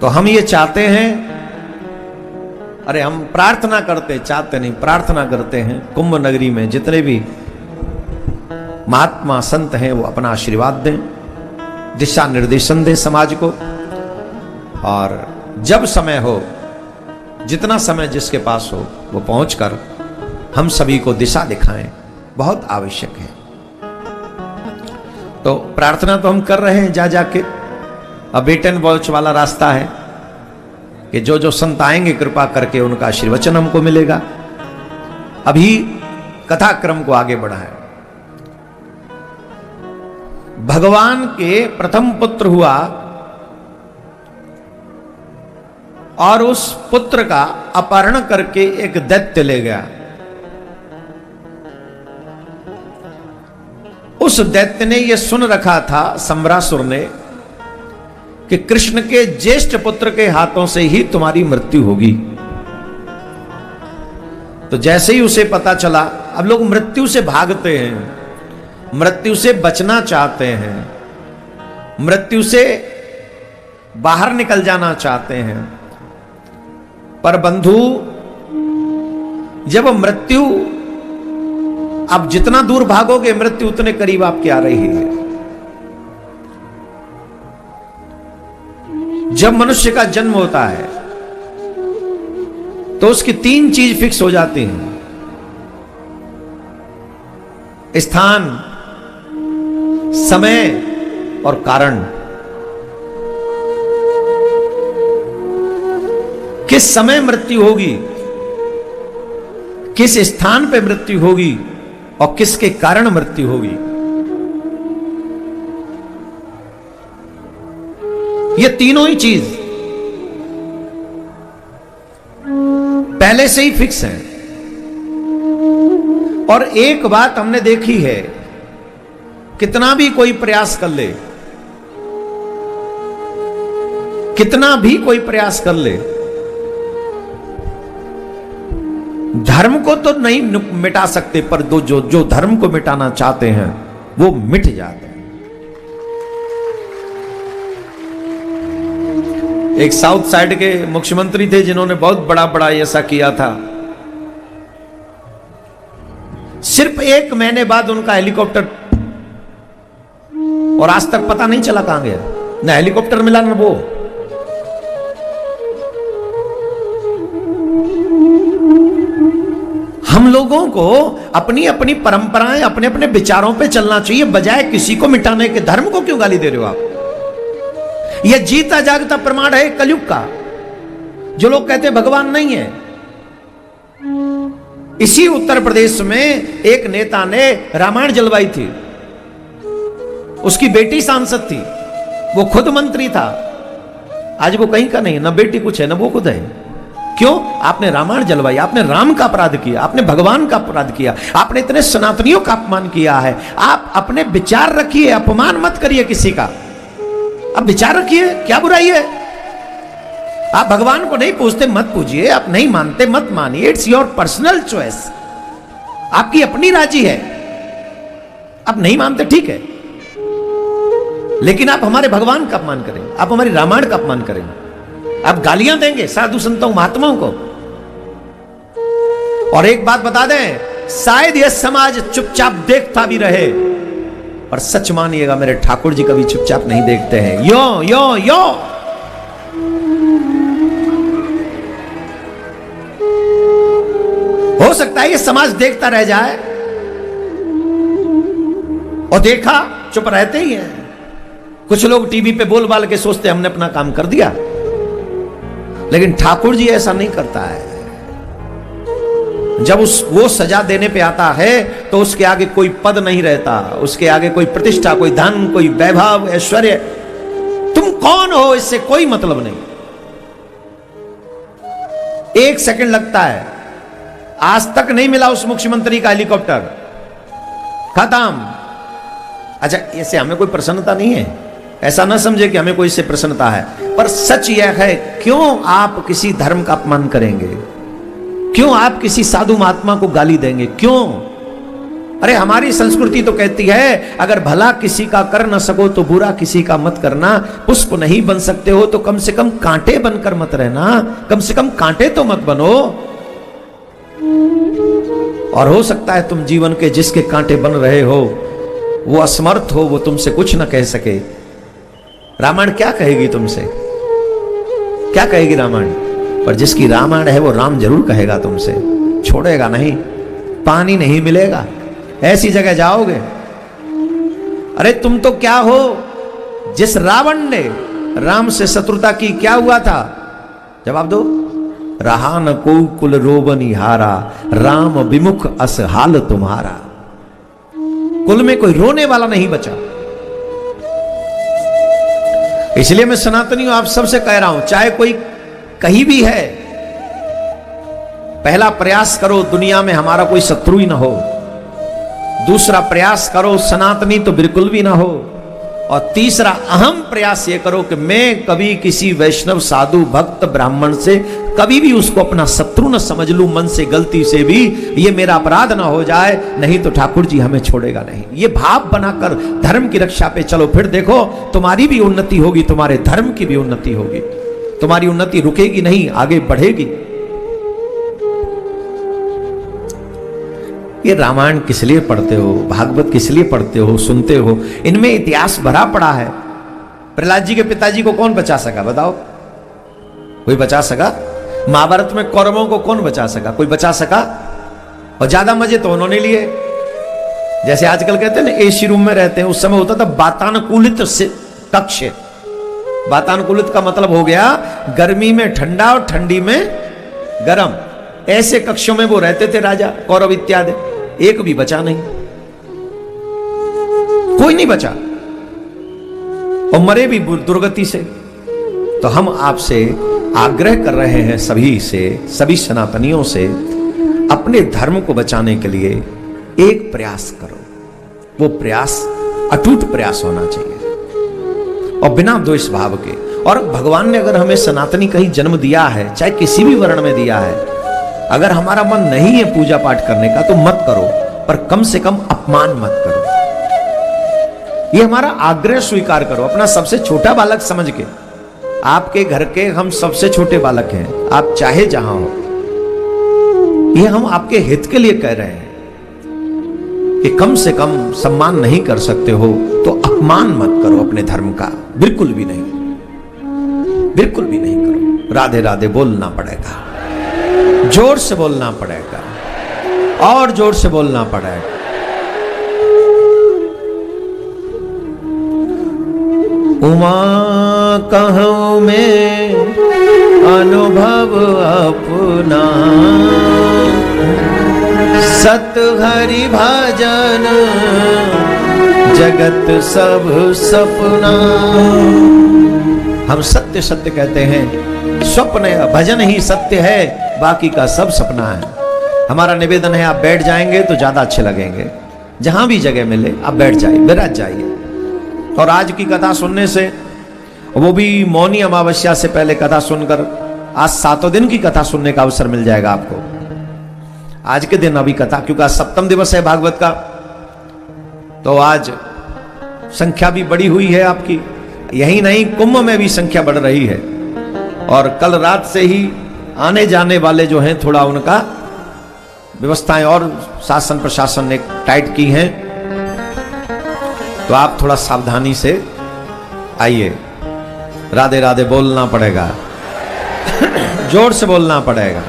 तो हम ये चाहते हैं, अरे हम प्रार्थना करते, चाहते नहीं, प्रार्थना करते हैं कुंभ नगरी में जितने भी महात्मा संत हैं वो अपना आशीर्वाद दें, दिशा निर्देशन दें समाज को। और जब समय हो, जितना समय जिसके पास हो, वो पहुंचकर हम सभी को दिशा दिखाएं, बहुत आवश्यक है। तो प्रार्थना तो हम कर रहे हैं जा जाके। अब वेट एंड वॉच वाला रास्ता है कि जो जो संत आएंगे कृपा करके उनका आशीर्वचन हमको मिलेगा। अभी कथा क्रम को आगे बढ़ाएं। भगवान के प्रथम पुत्र हुआ और उस पुत्र का अपहरण करके एक दैत्य ले गया। उस दैत्य ने यह सुन रखा था, सम्रासुर ने, कि कृष्ण के ज्येष्ठ पुत्र के हाथों से ही तुम्हारी मृत्यु होगी। तो जैसे ही उसे पता चला, अब लोग मृत्यु से भागते हैं, मृत्यु से बचना चाहते हैं, मृत्यु से बाहर निकल जाना चाहते हैं, पर बंधु जब मृत्यु, आप जितना दूर भागोगे मृत्यु उतने करीब आपके आ रही है। जब मनुष्य का जन्म होता है तो उसकी 3 चीज फिक्स हो जाती हैं, स्थान, समय और कारण। किस समय मृत्यु होगी, किस स्थान पे मृत्यु होगी और किसके कारण मृत्यु होगी, ये तीनों ही चीज पहले से ही फिक्स है। और एक बात हमने देखी है, कितना भी कोई प्रयास कर ले, कितना भी कोई प्रयास कर ले, धर्म को तो नहीं मिटा सकते, पर जो धर्म को मिटाना चाहते हैं वो मिट जाते हैं। एक साउथ साइड के मुख्यमंत्री थे जिन्होंने बहुत बड़ा ऐसा किया था। सिर्फ 1 महीने बाद उनका हेलीकॉप्टर, और आज तक पता नहीं चला कहां गया, ना हेलीकॉप्टर मिला ना वो। हम लोगों को अपनी अपनी परंपराएं, अपने अपने विचारों पे चलना चाहिए, बजाय किसी को मिटाने के। धर्म को क्यों गाली दे रहे हो आप? यह जीता जागता प्रमाण है कलयुग का। जो लोग कहते हैं भगवान नहीं है, इसी उत्तर प्रदेश में एक नेता ने रामायण जलवाई थी, उसकी बेटी सांसद थी, वो खुद मंत्री था। आज वो कहीं का नहीं, ना बेटी कुछ है ना वो खुद है। क्यों? आपने रामायण जलवाई, आपने राम का अपराध किया, आपने भगवान का अपराध किया, आपने इतने सनातनियों का अपमान किया है। आप अपने विचार रखिए, अपमान मत करिए किसी का। आप विचार रखिए, क्या बुराई है? आप भगवान को नहीं पूछते मत पूजिए, आप नहीं मानते मत मानिए, इट्स योर पर्सनल चॉइस, आपकी अपनी राजी है। आप नहीं मानते ठीक है, लेकिन आप हमारे भगवान का अपमान करें, आप हमारी रामायण का अपमान करें, आप गालियां देंगे साधु संतों महात्माओं को। और एक बात बता दें, शायद यह समाज चुपचाप देखता भी रहे, और सच मानिएगा मेरे ठाकुर जी कभी चुपचाप नहीं देखते हैं। यो यो यो हो सकता है ये समाज देखता रह जाए, और देखा चुप रहते ही हैं। कुछ लोग टीवी पे बोल बाल के सोचते हमने अपना काम कर दिया, लेकिन ठाकुर जी ऐसा नहीं करता है। जब वो सजा देने पे आता है तो उसके आगे कोई पद नहीं रहता, उसके आगे कोई प्रतिष्ठा, कोई धन, कोई वैभव, ऐश्वर्य, तुम कौन हो इससे कोई मतलब नहीं। 1 सेकंड लगता है। आज तक नहीं मिला उस मुख्यमंत्री का हेलीकॉप्टर, खत्म। अच्छा, इससे हमें कोई प्रसन्नता नहीं है, ऐसा ना समझे कि हमें कोई इससे प्रसन्नता है, पर सच यह है, क्यों आप किसी धर्म का अपमान करेंगे? क्यों आप किसी साधु महात्मा को गाली देंगे? क्यों? अरे हमारी संस्कृति तो कहती है, अगर भला किसी का कर न सको तो बुरा किसी का मत करना। पुष्प नहीं बन सकते हो तो कम से कम कांटे बनकर मत रहना, कम से कम कांटे तो मत बनो। और हो सकता है तुम जीवन के जिसके कांटे बन रहे हो वो असमर्थ हो, वो तुमसे कुछ न कह सके। रामायण क्या कहेगी तुमसे? क्या कहेगी रामायण? पर जिसकी रामायण है वो राम जरूर कहेगा तुमसे, छोड़ेगा नहीं। पानी नहीं मिलेगा, ऐसी जगह जाओगे। अरे तुम तो क्या हो? जिस रावण ने राम से शत्रुता की, क्या हुआ था? जवाब दो। रहा न को कुल रोबनी हारा, राम विमुख अस हाल तुम्हारा। कुल में कोई रोने वाला नहीं बचा। इसलिए मैं सनातनी हूं, आप सबसे कह रहा हूं, चाहे कोई कहीं भी है, पहला प्रयास करो दुनिया में हमारा कोई शत्रु ही ना हो। दूसरा प्रयास करो सनातनी तो बिल्कुल भी ना हो। और तीसरा अहम प्रयास ये करो कि मैं कभी किसी वैष्णव साधु भक्त ब्राह्मण से कभी भी उसको अपना शत्रु न समझ लूं, मन से गलती से भी ये मेरा अपराध ना हो जाए, नहीं तो ठाकुर जी हमें छोड़ेगा नहीं। ये भाव बनाकर धर्म की रक्षा पे चलो, फिर देखो तुम्हारी भी उन्नति होगी, तुम्हारे धर्म की भी उन्नति होगी, तुम्हारी उन्नति रुकेगी नहीं, आगे बढ़ेगी। ये रामायण किस लिए पढ़ते हो, भागवत किस लिए पढ़ते हो, सुनते हो? इनमें इतिहास भरा पड़ा है। प्रहलाद जी के पिताजी को कौन बचा सका, बताओ? कोई बचा सका? महाभारत में कौरवों को कौन बचा सका? कोई बचा सका? और ज्यादा मजे तो उन्होंने लिए। जैसे आजकल कहते हैं ना एसी रूम में रहते हैं, उस समय होता था वातानुकूलित कक्ष। वातानुकूलित का मतलब हो गया गर्मी में ठंडा और ठंडी में गर्म। ऐसे कक्षों में वो रहते थे राजा कौरव इत्यादि। एक भी बचा नहीं, कोई नहीं बचा, और मरे भी दुर्गति से। तो हम आपसे आग्रह कर रहे हैं सभी से, सभी सनातनियों से, अपने धर्म को बचाने के लिए एक प्रयास करो। वो प्रयास अटूट प्रयास होना चाहिए और बिना द्वेष भाव के। और भगवान ने अगर हमें सनातनी कहीं जन्म दिया है, चाहे किसी भी वर्ण में दिया है, अगर हमारा मन नहीं है पूजा पाठ करने का तो मत करो, पर कम से कम अपमान मत करो। ये हमारा आग्रह स्वीकार करो, अपना सबसे छोटा बालक समझ के। आपके घर के हम सबसे छोटे बालक हैं, आप चाहे जहां हो। ये हम आपके हित के लिए कह रहे हैं कि कम से कम सम्मान नहीं कर सकते हो तो अपमान मत करो अपने धर्म का, बिल्कुल भी नहीं, बिल्कुल भी नहीं करो। राधे राधे बोलना पड़ेगा, जोर से बोलना पड़ेगा, और जोर से बोलना पड़ेगा। उमा कहूं मैं अनुभव अपना, सत हरि भजन जगत सब सपना। हम सत्य सत्य कहते हैं, स्वप्न भजन ही सत्य है, बाकी का सब सपना है। हमारा निवेदन है आप बैठ जाएंगे तो ज्यादा अच्छे लगेंगे, जहां भी जगह मिले आप बैठ जाइए, विराज जाइए। और आज की कथा सुनने से, वो भी मौनी अमावस्या से पहले कथा सुनकर, आज 7 दिन की कथा सुनने का अवसर मिल जाएगा आपको। आज के दिन अभी कथा, क्योंकि आज सप्तम दिवस है भागवत का, तो आज संख्या भी बड़ी हुई है आपकी। यही नहीं, कुंभ में भी संख्या बढ़ रही है। और कल रात से ही आने जाने वाले जो हैं, थोड़ा उनका व्यवस्थाएं और शासन प्रशासन ने टाइट की हैं, तो आप थोड़ा सावधानी से आइए। राधे राधे बोलना पड़ेगा, जोर से बोलना पड़ेगा,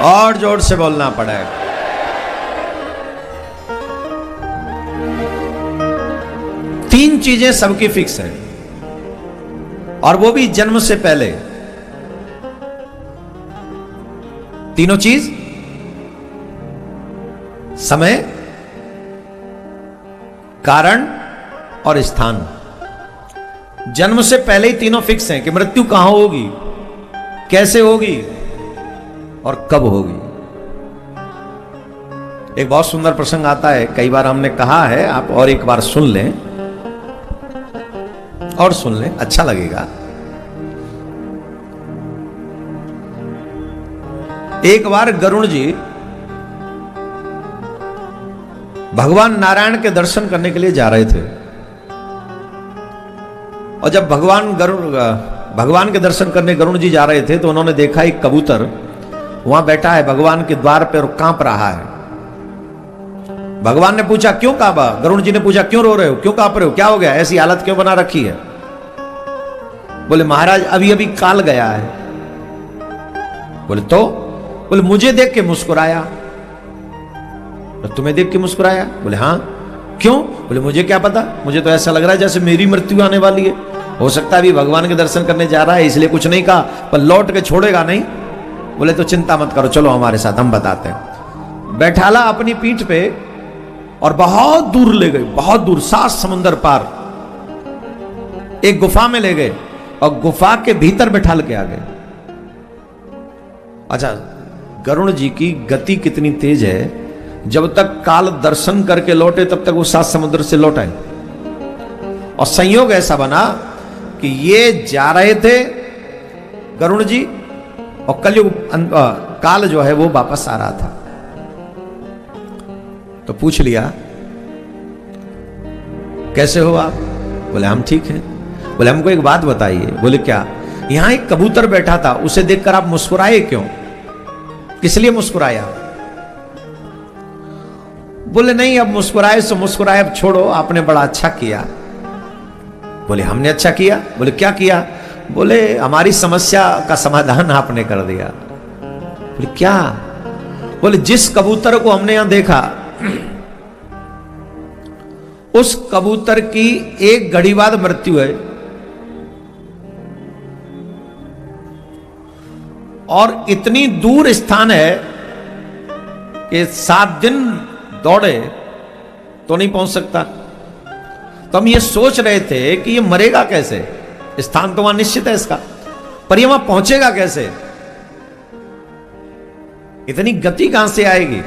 और जोर से बोलना पड़ेगा। तीन चीजें सबकी फिक्स हैं, और वो भी जन्म से पहले। तीनों चीज, समय, कारण और स्थान। जन्म से पहले ही तीनों फिक्स हैं कि मृत्यु कहां होगी, कैसे होगी और कब होगी। एक बहुत सुंदर प्रसंग आता है, कई बार हमने कहा है, आप और एक बार सुन लें, और सुन लें, अच्छा लगेगा। एक बार गरुड़ जी भगवान नारायण के दर्शन करने के लिए जा रहे थे, और जब भगवान के दर्शन करने गरुड़ जी जा रहे थे तो उन्होंने देखा एक कबूतर वहां बैठा है भगवान के द्वार पर और कांप रहा है। भगवान ने पूछा क्यों कांपा? गरुड़ जी ने पूछा क्यों रो रहे हो, क्यों कांप रहे हो, क्या हो गया, ऐसी हालत क्यों बना रखी है? बोले महाराज अभी अभी काल गया है। बोले तो? बोले मुझे देख के मुस्कुराया। तुम्हें देख के मुस्कुराया? बोले हाँ। क्यों? बोले मुझे क्या पता, मुझे तो ऐसा लग रहा है जैसे मेरी मृत्यु आने वाली है। हो सकता है अभी भगवान के दर्शन करने जा रहा है इसलिए कुछ नहीं कहा, पर लौट के छोड़ेगा नहीं। बोले तो चिंता मत करो, चलो हमारे साथ, हम बताते हैं। बैठाला अपनी पीठ पे और बहुत दूर ले गए, बहुत दूर, 7 समुंदर पार एक गुफा में ले गए और गुफा के भीतर बैठाल के आ गए। अच्छा, गरुड़ जी की गति कितनी तेज है, जब तक काल दर्शन करके लौटे तब तक वो 7 समुद्र से लौट आए। और संयोग ऐसा बना कि ये जा रहे थे गरुड़ जी और कलयुग काल जो है वो वापस आ रहा था। तो पूछ लिया कैसे हो आप? बोले हम ठीक हैं। बोले हमको एक बात बताइए। बोले क्या? यहां एक कबूतर बैठा था, उसे देखकर आप मुस्कुराए क्यों? किस लिए मुस्कुराया? बोले नहीं, अब मुस्कुराए सो मुस्कुराए, अब छोड़ो, आपने बड़ा अच्छा किया। बोले हमने अच्छा किया? बोले क्या किया? बोले हमारी समस्या का समाधान आपने कर दिया। बोले क्या? बोले जिस कबूतर को हमने यहां देखा उस कबूतर की एक घड़ी बाद मृत्यु है और इतनी दूर स्थान है कि 7 दिन दौड़े तो नहीं पहुंच सकता। तो हम ये सोच रहे थे कि ये मरेगा कैसे? स्थान तो वहां निश्चित है इसका, पर ये वहां पहुंचेगा कैसे? इतनी गति कहां से आएगी?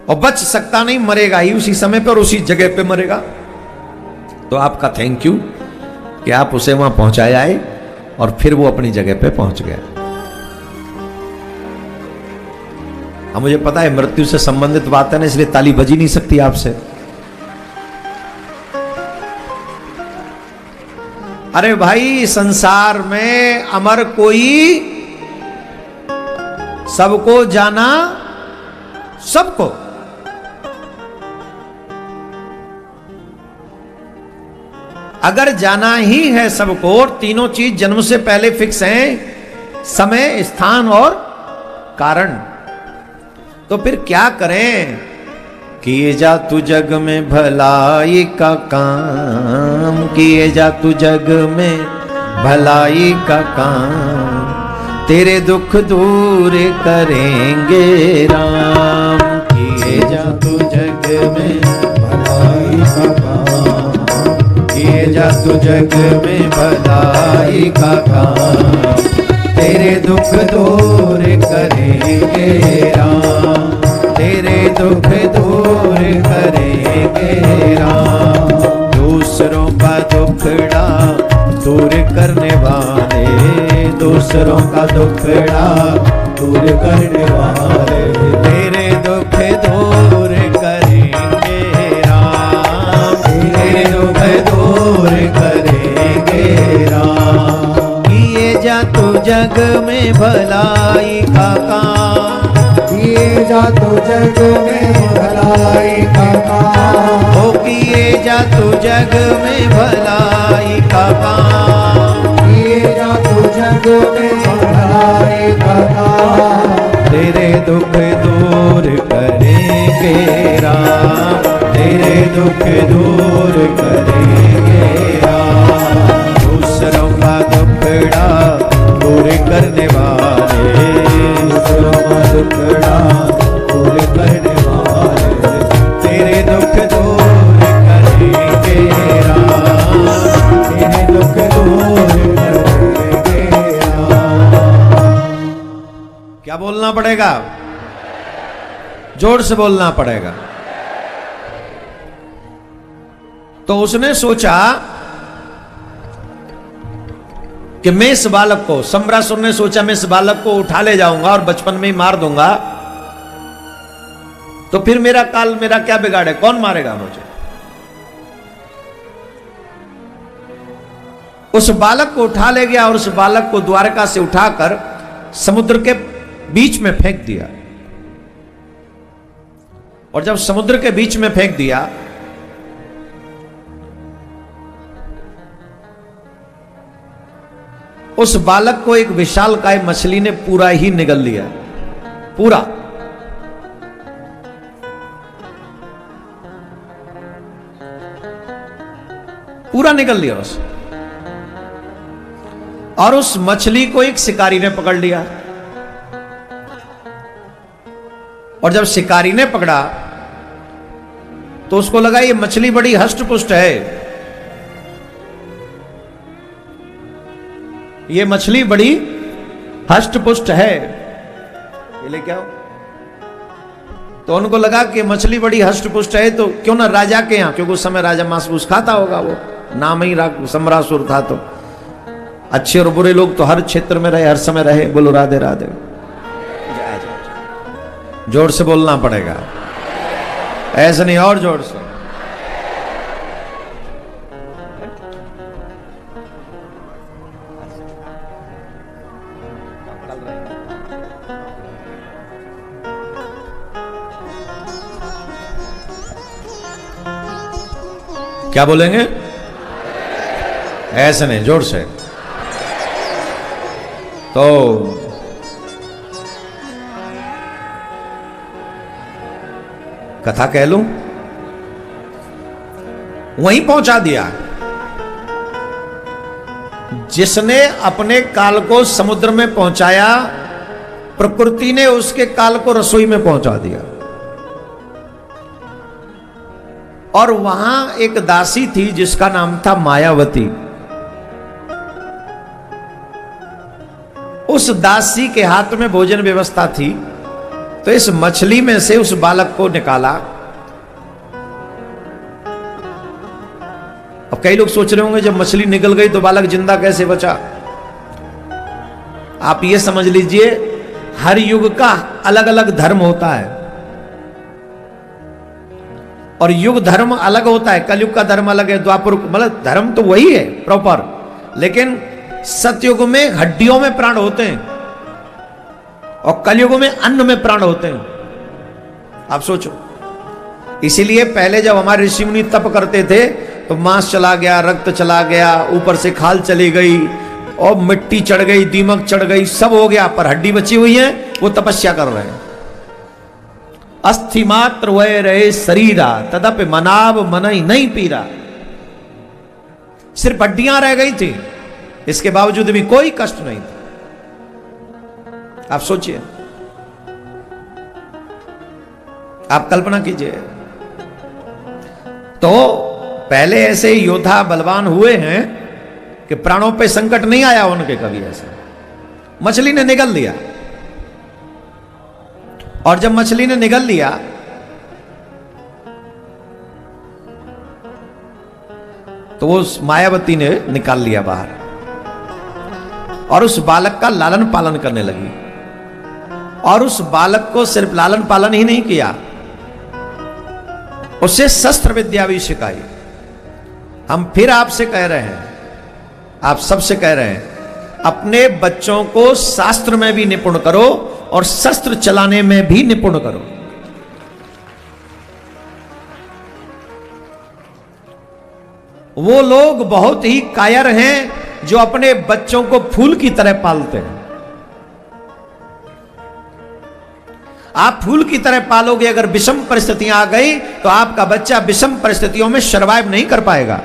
और बच सकता नहीं, मरेगा ही उसी समय पर, उसी जगह पे मरेगा। तो आपका थैंक यू कि आप उसे वहां पहुंचाए आए और फिर वो अपनी जगह पे पहुंच गया। अब मुझे पता है मृत्यु से संबंधित बात है ना, इसलिए ताली बजी नहीं सकती आपसे। अरे भाई, संसार में अमर कोई, सबको जाना सबको। अगर जाना ही है सबको, तीनों चीज जन्म से पहले फिक्स हैं, समय, स्थान और कारण, तो फिर क्या करें? किए जा तू जग में भलाई का काम, किए जा तू जग में भलाई का काम, तेरे दुख दूर करेंगे राम। किए जा तू जग में भलाई का काम, किए जा तू जग में भलाई का काम, तेरे दुख दूर करेंगे राम, तेरे दुख दूर करेंगे राम। दूसरों का दुखड़ा दूर करने वाले, दूसरों का दुखड़ा दूर करने वाले, तेरे दुख दूर करेंगे राम, तेरे दुख दूर करेंगे राम। किए जा तू जग में भलाई का काम, किए जा तू जग में भलाई का काम, ओ किए जा तू जग में भलाई का काम, किए जा तू जग में भलाई का काम, तेरे दुख दूर करेंगे राम, तेरे दुख दूर करेंगे राम। दूसरों का दुखड़ा दूर करने वाले, दूसरों का दुखड़ा दूर करने वाले, तेरे दुख दूर करेंगे राम, तेरे दुख दूर करेंगे राम। क्या बोलना पड़ेगा? जोर से बोलना पड़ेगा। तो उसने सोचा कि मैं इस बालक को, सम्रासुर ने सोचा मैं इस बालक को उठा ले जाऊंगा और बचपन में ही मार दूंगा, तो फिर मेरा काल, मेरा क्या बिगाड़े, कौन मारेगा मुझे? उस बालक को उठा ले गया और उस बालक को द्वारका से उठाकर समुद्र के बीच में फेंक दिया। और जब समुद्र के बीच में फेंक दिया उस बालक को एक विशालकाय मछली ने पूरा ही निगल लिया, पूरा। पूरा निगल लिया उस, और उस मछली को एक शिकारी ने पकड़ लिया। और जब शिकारी ने पकड़ा तो उसको लगा ये मछली बड़ी हष्ट-पुष्ट है, ये मछली बड़ी हष्ट-पुष्ट है, ये ले क्या हो? तो तो उनको लगा कि मछली बड़ी हष्ट पुष्ट है तो क्यों ना राजा के यहाँ, क्योंकि उस समय राजा मांस फूस खाता होगा, वो नाम ही सम्रासुर था। तो अच्छे और बुरे लोग तो हर क्षेत्र में रहे, हर समय रहे। बोलो राधे राधे। जोर से बोलना पड़ेगा, ऐसे नहीं, और जोर से। क्या बोलेंगे? ऐसे नहीं, जोर से। तो कथा कह लूं, वहीं पहुंचा दिया। जिसने अपने काल को समुद्र में पहुंचाया, प्रकृति ने उसके काल को रसोई में पहुंचा दिया। और वहां एक दासी थी जिसका नाम था मायावती। उस दासी के हाथ में भोजन व्यवस्था थी, तो इस मछली में से उस बालक को निकाला। अब कई लोग सोच रहे होंगे जब मछली निकल गई तो बालक जिंदा कैसे बचा। आप ये समझ लीजिए, हर युग का अलग अलग धर्म होता है और युग धर्म अलग होता है। कलयुग का धर्म अलग है, द्वापर मतलब धर्म तो वही है प्रॉपर, लेकिन सतयुग में हड्डियों में प्राण होते हैं और कलयुग में अन्न में प्राण होते हैं। आप सोचो, इसीलिए पहले जब हमारे ऋषि मुनि तप करते थे तो मांस चला गया, रक्त चला गया, ऊपर से खाल चली गई और मिट्टी चढ़ गई, दीमक चढ़ गई, सब हो गया, पर हड्डी बची हुई है, वो तपस्या कर रहे हैं। अस्थि मात्र वह रहे शरीरा, तदप मनाव मन ही नहीं पीरा। सिर्फ हड्डियां रह गई थी, इसके बावजूद भी कोई कष्ट नहीं था। आप सोचिए, आप कल्पना कीजिए। तो पहले ऐसे योद्धा बलवान हुए हैं कि प्राणों पे संकट नहीं आया उनके कभी ऐसे। मछली ने निगल लिया, और जब मछली ने निगल लिया तो वो मायावती ने निकाल लिया बाहर और उस बालक का लालन पालन करने लगी। और उस बालक को सिर्फ लालन पालन ही नहीं किया, उसे शस्त्र विद्या भी सिखाई। हम फिर आपसे कह रहे हैं, आप सबसे कह रहे हैं, अपने बच्चों को शास्त्र में भी निपुण करो और शस्त्र चलाने में भी निपुण करो। वो लोग बहुत ही कायर हैं जो अपने बच्चों को फूल की तरह पालते हैं। आप फूल की तरह पालोगे, अगर विषम परिस्थितियां आ गई तो आपका बच्चा विषम परिस्थितियों में सर्वाइव नहीं कर पाएगा।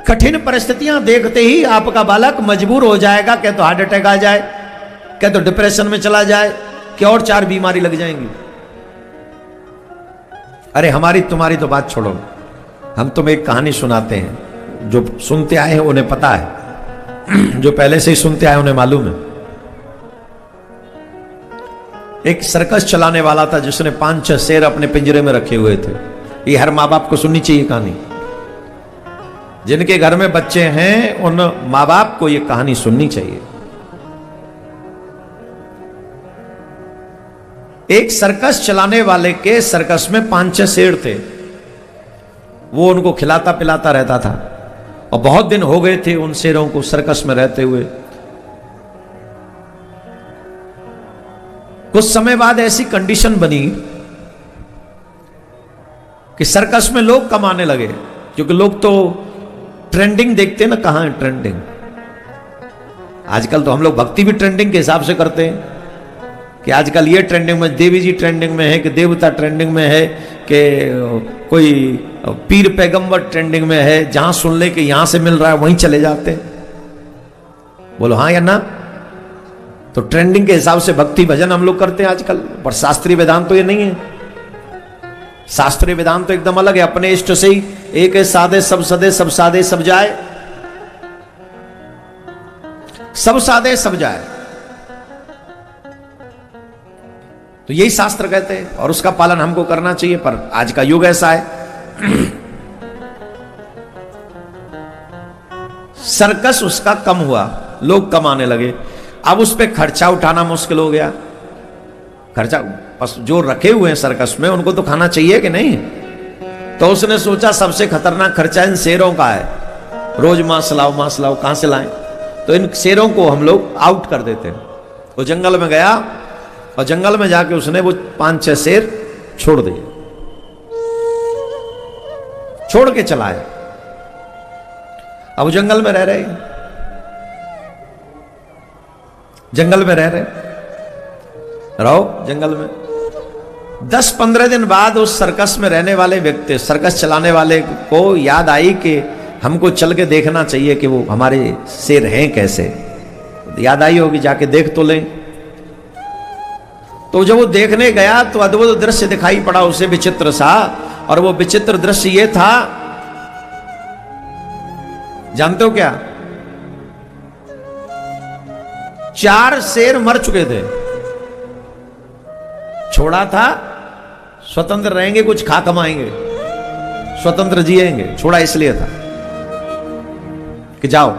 कठिन परिस्थितियां देखते ही आपका बालक मजबूर हो जाएगा, क्या तो हार्ट अटैक आ जाए, क्या तो डिप्रेशन में चला जाए, क्या और 4 बीमारी लग जाएंगी। अरे हमारी तुम्हारी तो बात छोड़ो, हम तुम्हें एक कहानी सुनाते हैं। जो सुनते आए हैं उन्हें पता है, जो पहले से ही सुनते आए उन्हें मालूम है। एक सर्कस चलाने वाला था जिसने 5-6 शेर अपने पिंजरे में रखे हुए थे। ये हर माँ बाप को सुननी चाहिए कहानी। जिनके घर में बच्चे हैं उन माँ बाप को यह कहानी सुननी चाहिए। एक सर्कस चलाने वाले के सर्कस में 5-6 शेर थे। वो उनको खिलाता पिलाता रहता था और बहुत दिन हो गए थे उन शेरों को सर्कस में रहते हुए। कुछ समय बाद ऐसी कंडीशन बनी कि सर्कस में लोग कम आने लगे, क्योंकि लोग तो ट्रेंडिंग देखते हैं ना, कहां है ट्रेंडिंग। आजकल तो हम लोग भक्ति भी ट्रेंडिंग के हिसाब से करते हैं कि आजकल ये ट्रेंडिंग में, देवी जी ट्रेंडिंग में है, कि देवता ट्रेंडिंग में है, कि कोई पीर पैगंबर ट्रेंडिंग में है। जहां सुन ले कि यहां से मिल रहा है वहीं चले जाते हैं। बोलो हाँ या ना। तो ट्रेंडिंग के हिसाब से भक्ति भजन हम लोग करते हैं आजकल, पर शास्त्रीय वेदांत तो ये नहीं है। शास्त्रीय वेदांत तो एकदम अलग है। अपने इष्ट से ही एक है साधे सब सदे, सब साधे सब जाए, सब साधे सब जाए। तो यही शास्त्र कहते हैं और उसका पालन हमको करना चाहिए, पर आज का युग ऐसा है। सर्कस उसका कम हुआ, लोग कम आने लगे, अब उस पर खर्चा उठाना मुश्किल हो गया। खर्चा बस जो रखे हुए हैं सर्कस में उनको तो खाना चाहिए कि नहीं। तो उसने सोचा सबसे खतरनाक खर्चा इन शेरों का है, रोज मांस लाओ कहां से लाएं, तो इन शेरों को हम लोग आउट कर देते हैं। वो जंगल में गया और जंगल में जाके उसने वो 5-6 शेर छोड़ दिए, छोड़ के चलाए। अब जंगल में रह रहे, जंगल में रहो जंगल में। 10-15 दिन बाद उस सर्कस में रहने वाले व्यक्ति, सर्कस चलाने वाले को याद आई कि हमको चल के देखना चाहिए कि वो हमारे शेर हैं कैसे। याद आई होगी, जाके देख तो लें। तो जब वो देखने गया तो अद्भुत दृश्य दिखाई पड़ा उसे, विचित्र सा। और वो विचित्र दृश्य ये था, जानते हो क्या? 4 शेर मर चुके थे, छोड़ा था स्वतंत्र रहेंगे, कुछ खा कमाएंगे, स्वतंत्र जिएंगे, छोड़ा इसलिए था कि जाओ।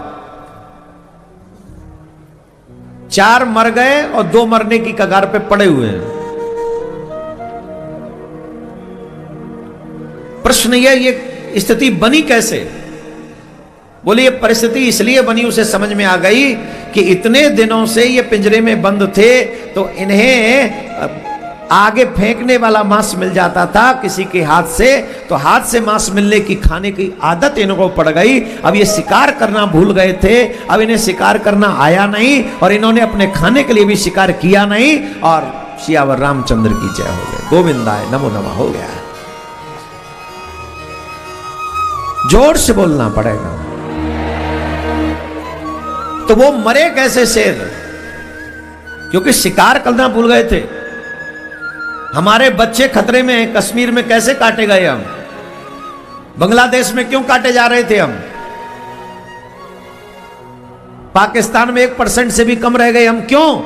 4 मर गए और 2 मरने की कगार पे पड़े हुए हैं। प्रश्न ये स्थिति बनी कैसे? बोले ये परिस्थिति इसलिए बनी, उसे समझ में आ गई कि इतने दिनों से ये पिंजरे में बंद थे, तो इन्हें आगे फेंकने वाला मांस मिल जाता था किसी के हाथ से, तो हाथ से मांस मिलने की खाने की आदत इनको पड़ गई। अब ये शिकार करना भूल गए थे, अब इन्हें शिकार करना आया नहीं, और इन्होंने अपने खाने के लिए भी शिकार किया नहीं। और सियावर रामचंद्र की जय हो गए, गोविंदाय नमो नमः हो गया। जोर से बोलना पड़ेगा। तो वो मरे कैसे शेर? क्योंकि शिकार करना भूल गए थे। हमारे बच्चे खतरे में हैं, कश्मीर में कैसे काटे गए हम? बांग्लादेश में क्यों काटे जा रहे थे हम? पाकिस्तान में 1% से भी कम रह गए हम, क्यों?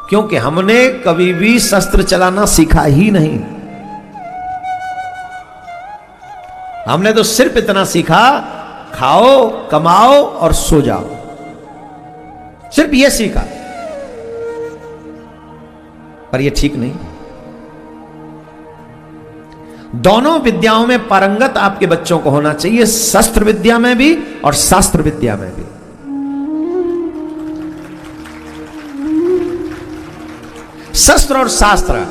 क्योंकि हमने कभी भी शस्त्र चलाना सीखा ही नहीं। हमने तो सिर्फ इतना सीखा, खाओ, कमाओ और सो जाओ, सिर्फ यह सीखा। पर यह ठीक नहीं। दोनों विद्याओं में पारंगत आपके बच्चों को होना चाहिए, शस्त्र विद्या में भी और शास्त्र विद्या में भी। शस्त्र और शास्त्र,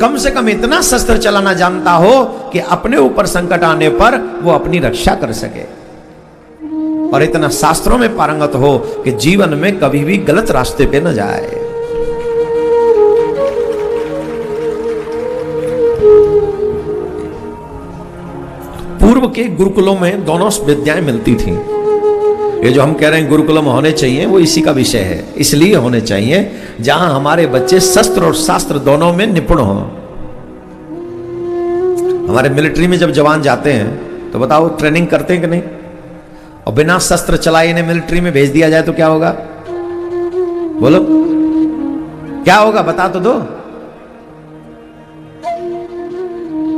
कम से कम इतना शस्त्र चलाना जानता हो कि अपने ऊपर संकट आने पर वो अपनी रक्षा कर सके, और इतना शास्त्रों में पारंगत हो कि जीवन में कभी भी गलत रास्ते पे न जाए। पूर्व के गुरुकुलों में दोनों विद्याएं मिलती थीं। ये जो हम कह रहे हैं गुरुकुलम होने चाहिए, वो इसी का विषय है। इसलिए होने चाहिए जहां हमारे बच्चे शस्त्र और शास्त्र दोनों में निपुण हों। हमारे मिलिट्री में जब जवान जाते हैं तो बताओ ट्रेनिंग करते हैं कि नहीं? और बिना शस्त्र चलाए इन्हें मिलिट्री में भेज दिया जाए तो क्या होगा? बोलो क्या होगा, बता तो दो।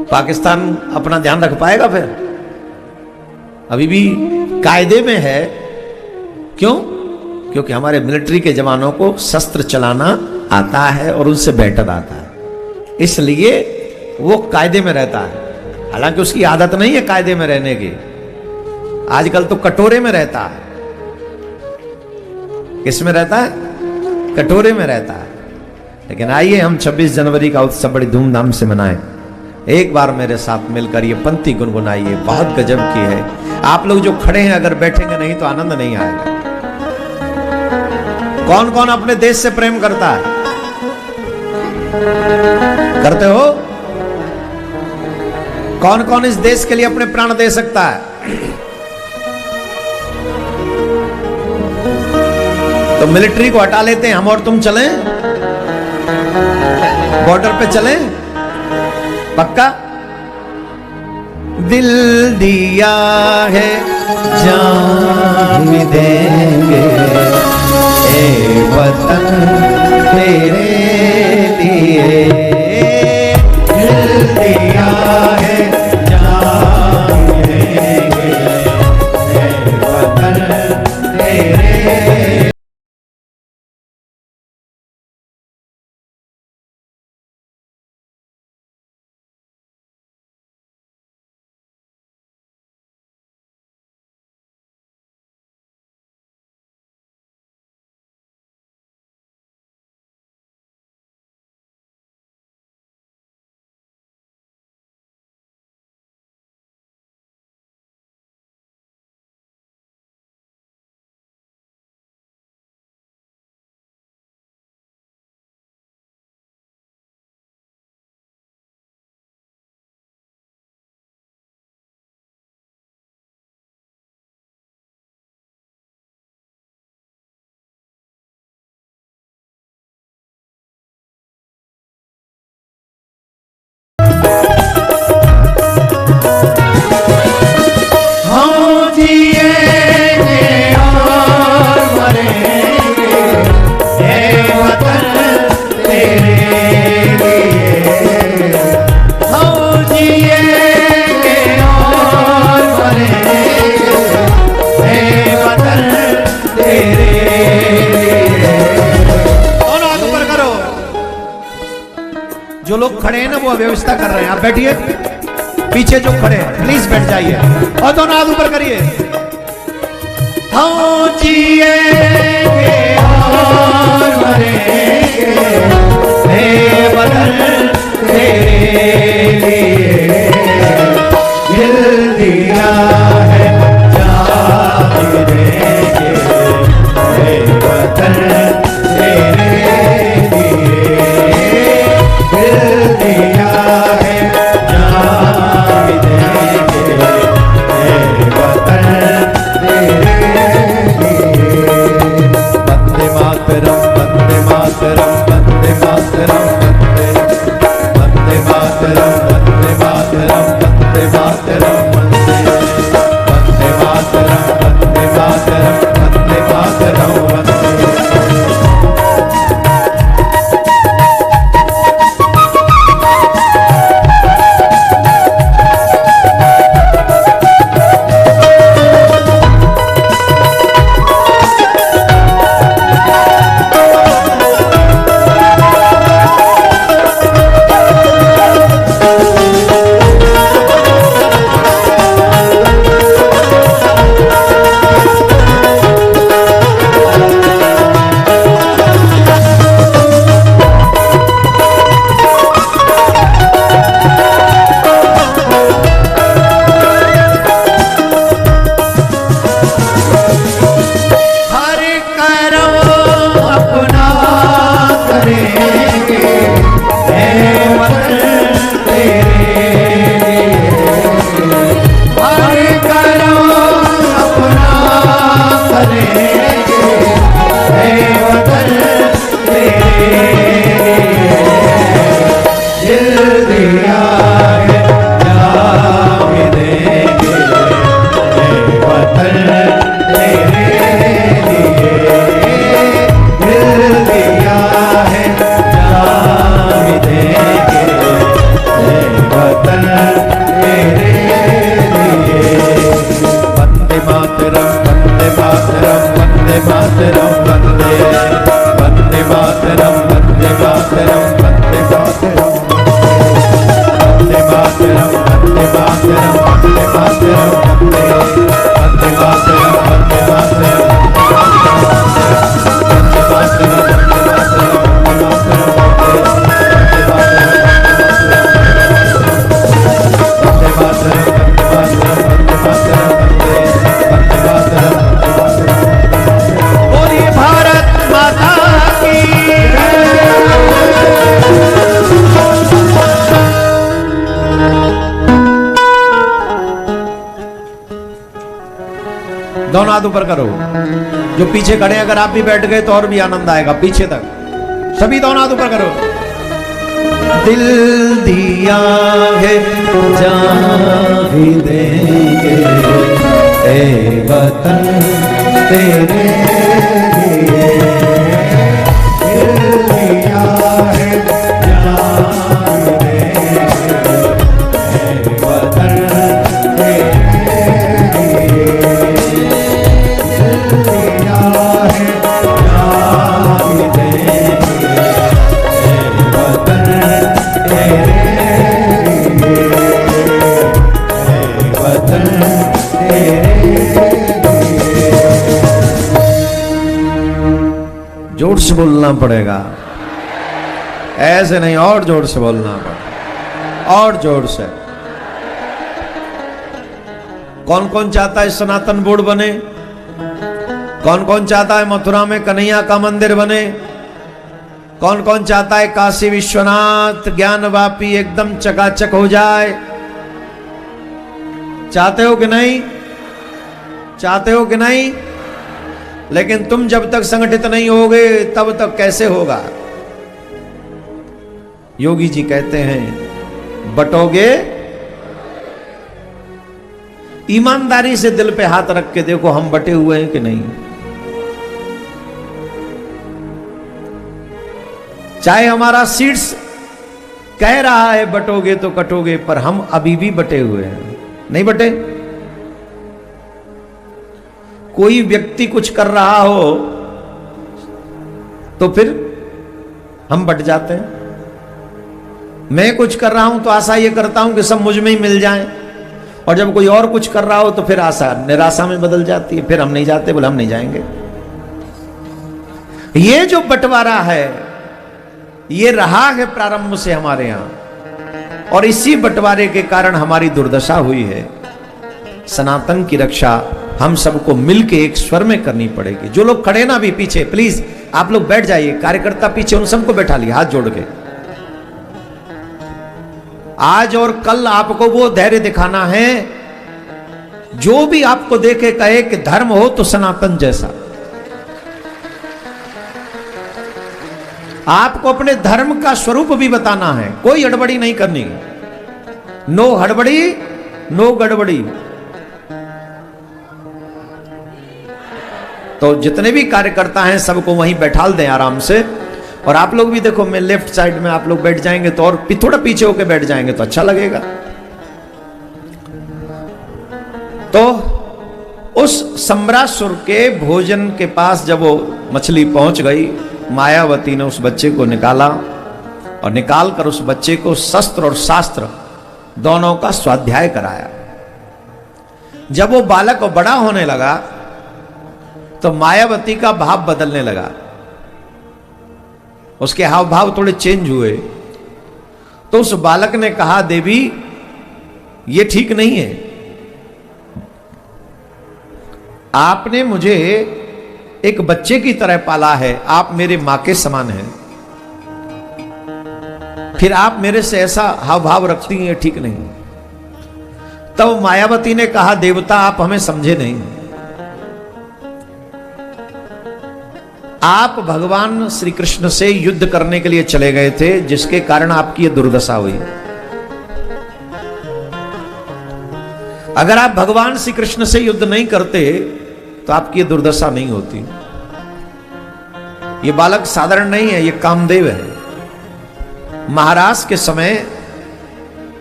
पाकिस्तान अपना ध्यान रख पाएगा फिर? अभी भी कायदे में है। क्यों? क्योंकि हमारे मिलिट्री के जवानों को शस्त्र चलाना आता है और उनसे बेटर आता है, इसलिए वो कायदे में रहता है। हालांकि उसकी आदत नहीं है कायदे में रहने की, आजकल तो कटोरे में रहता है। किस में रहता है? कटोरे में रहता है। लेकिन आइए हम 26 जनवरी का उत्सव बड़ी धूमधाम से मनाएं। एक बार मेरे साथ मिलकर ये पंक्ति गुनगुनाइए, बहुत गजब की है। आप लोग जो खड़े हैं अगर बैठेंगे नहीं तो आनंद नहीं आएगा। कौन कौन अपने देश से प्रेम करता है? करते हो? कौन कौन इस देश के लिए अपने प्राण दे सकता है? तो मिलिट्री को हटा लेते हैं, हम और तुम चलें, बॉर्डर पे चलें, पक्का? दिल दिया है जान भी देंगे ए वतन तेरे लिए, जो लोग खड़े हैं ना वो व्यवस्था कर रहे हैं, आप बैठिए। पीछे जो खड़े हैं प्लीज बैठ जाइए और दोनों हाथ ऊपर करिए। हम जिएंगे और मरेंगे हे वतन तेरे लिए, दिल दिया है जान देंगे हे वतन तेरे लिए, दिल दिया है जान देंगे हे वतन तेरे लिए। वंदे मातरम वंदे मातरम वंदे मातरम वंदे मातरम वंदे मातरम वंदे मातरम वंदे मातरम वंदे मातरम वंदे मातरम वंदे। दोनों हाथ ऊपर करो। जो पीछे खड़े अगर आप भी बैठ गए तो और भी आनंद आएगा। पीछे तक सभी दोनों हाथ ऊपर करो। दिल दिया है जान भी देंगे ए वतन तेरे लिए, दिल दिया है जान देंगे ए वतन जोर से बोलना पड़ेगा, ऐसे नहीं, और जोर से बोलना पड़ेगा, और जोर से। कौन कौन चाहता है सनातन बोर्ड बने? कौन कौन चाहता है मथुरा में कन्हैया का मंदिर बने? कौन कौन चाहता है काशी विश्वनाथ ज्ञानवापी एकदम चकाचक हो जाए? चाहते हो कि नहीं? चाहते हो कि नहीं? लेकिन तुम जब तक संगठित नहीं होगे तब तक कैसे होगा? योगी जी कहते हैं बटोगे, ईमानदारी से दिल पे हाथ रख के देखो हम बटे हुए हैं कि नहीं। चाहे हमारा सीट्स कह रहा है बटोगे तो कटोगे, पर हम अभी भी बटे हुए हैं, नहीं बटे? कोई व्यक्ति कुछ कर रहा हो तो फिर हम बट जाते हैं। मैं कुछ कर रहा हूं तो आशा ये करता हूं कि सब मुझ में ही मिल जाएं, और जब कोई और कुछ कर रहा हो तो फिर आशा निराशा में बदल जाती है, फिर हम नहीं जाते, बोले हम नहीं जाएंगे। ये जो बंटवारा है ये रहा है प्रारंभ से हमारे यहां, और इसी बंटवारे के कारण हमारी दुर्दशा हुई है। सनातन की रक्षा हम सबको मिलके एक स्वर में करनी पड़ेगी। जो लोग खड़े ना भी पीछे, प्लीज आप लोग बैठ जाइए, कार्यकर्ता पीछे उन सबको बैठा लिया हाथ जोड़ के। आज और कल आपको वो धैर्य दिखाना है, जो भी आपको देखे कहे कि धर्म हो तो सनातन जैसा। आपको अपने धर्म का स्वरूप भी बताना है, कोई हड़बड़ी नहीं करनी। नो हड़बड़ी नो गड़बड़ी। तो जितने भी कार्यकर्ता हैं सबको वहीं बैठाल दें आराम से। और आप लोग भी देखो, मैं लेफ्ट साइड में, आप लोग बैठ जाएंगे तो और थोड़ा पीछे होके बैठ जाएंगे तो अच्छा लगेगा। तो उस सम्रासुर के भोजन के पास जब वो मछली पहुंच गई, मायावती ने उस बच्चे को निकाला और निकाल कर उस बच्चे को शस्त्र और शास्त्र दोनों का स्वाध्याय कराया। जब वो बालक बड़ा होने लगा तो मायावती का भाव बदलने लगा, उसके हाव भाव थोड़े चेंज हुए। तो उस बालक ने कहा, देवी ये ठीक नहीं है, आपने मुझे एक बच्चे की तरह पाला है, आप मेरे मां के समान हैं, फिर आप मेरे से ऐसा हाव भाव रखती हैं, ठीक नहीं। तब मायावती ने कहा, देवता आप हमें समझे नहीं, आप भगवान श्री कृष्ण से युद्ध करने के लिए चले गए थे, जिसके कारण आपकी यह दुर्दशा हुई। अगर आप भगवान श्री कृष्ण से युद्ध नहीं करते तो आपकी यह दुर्दशा नहीं होती। यह बालक साधारण नहीं है, यह कामदेव है। महाराज के समय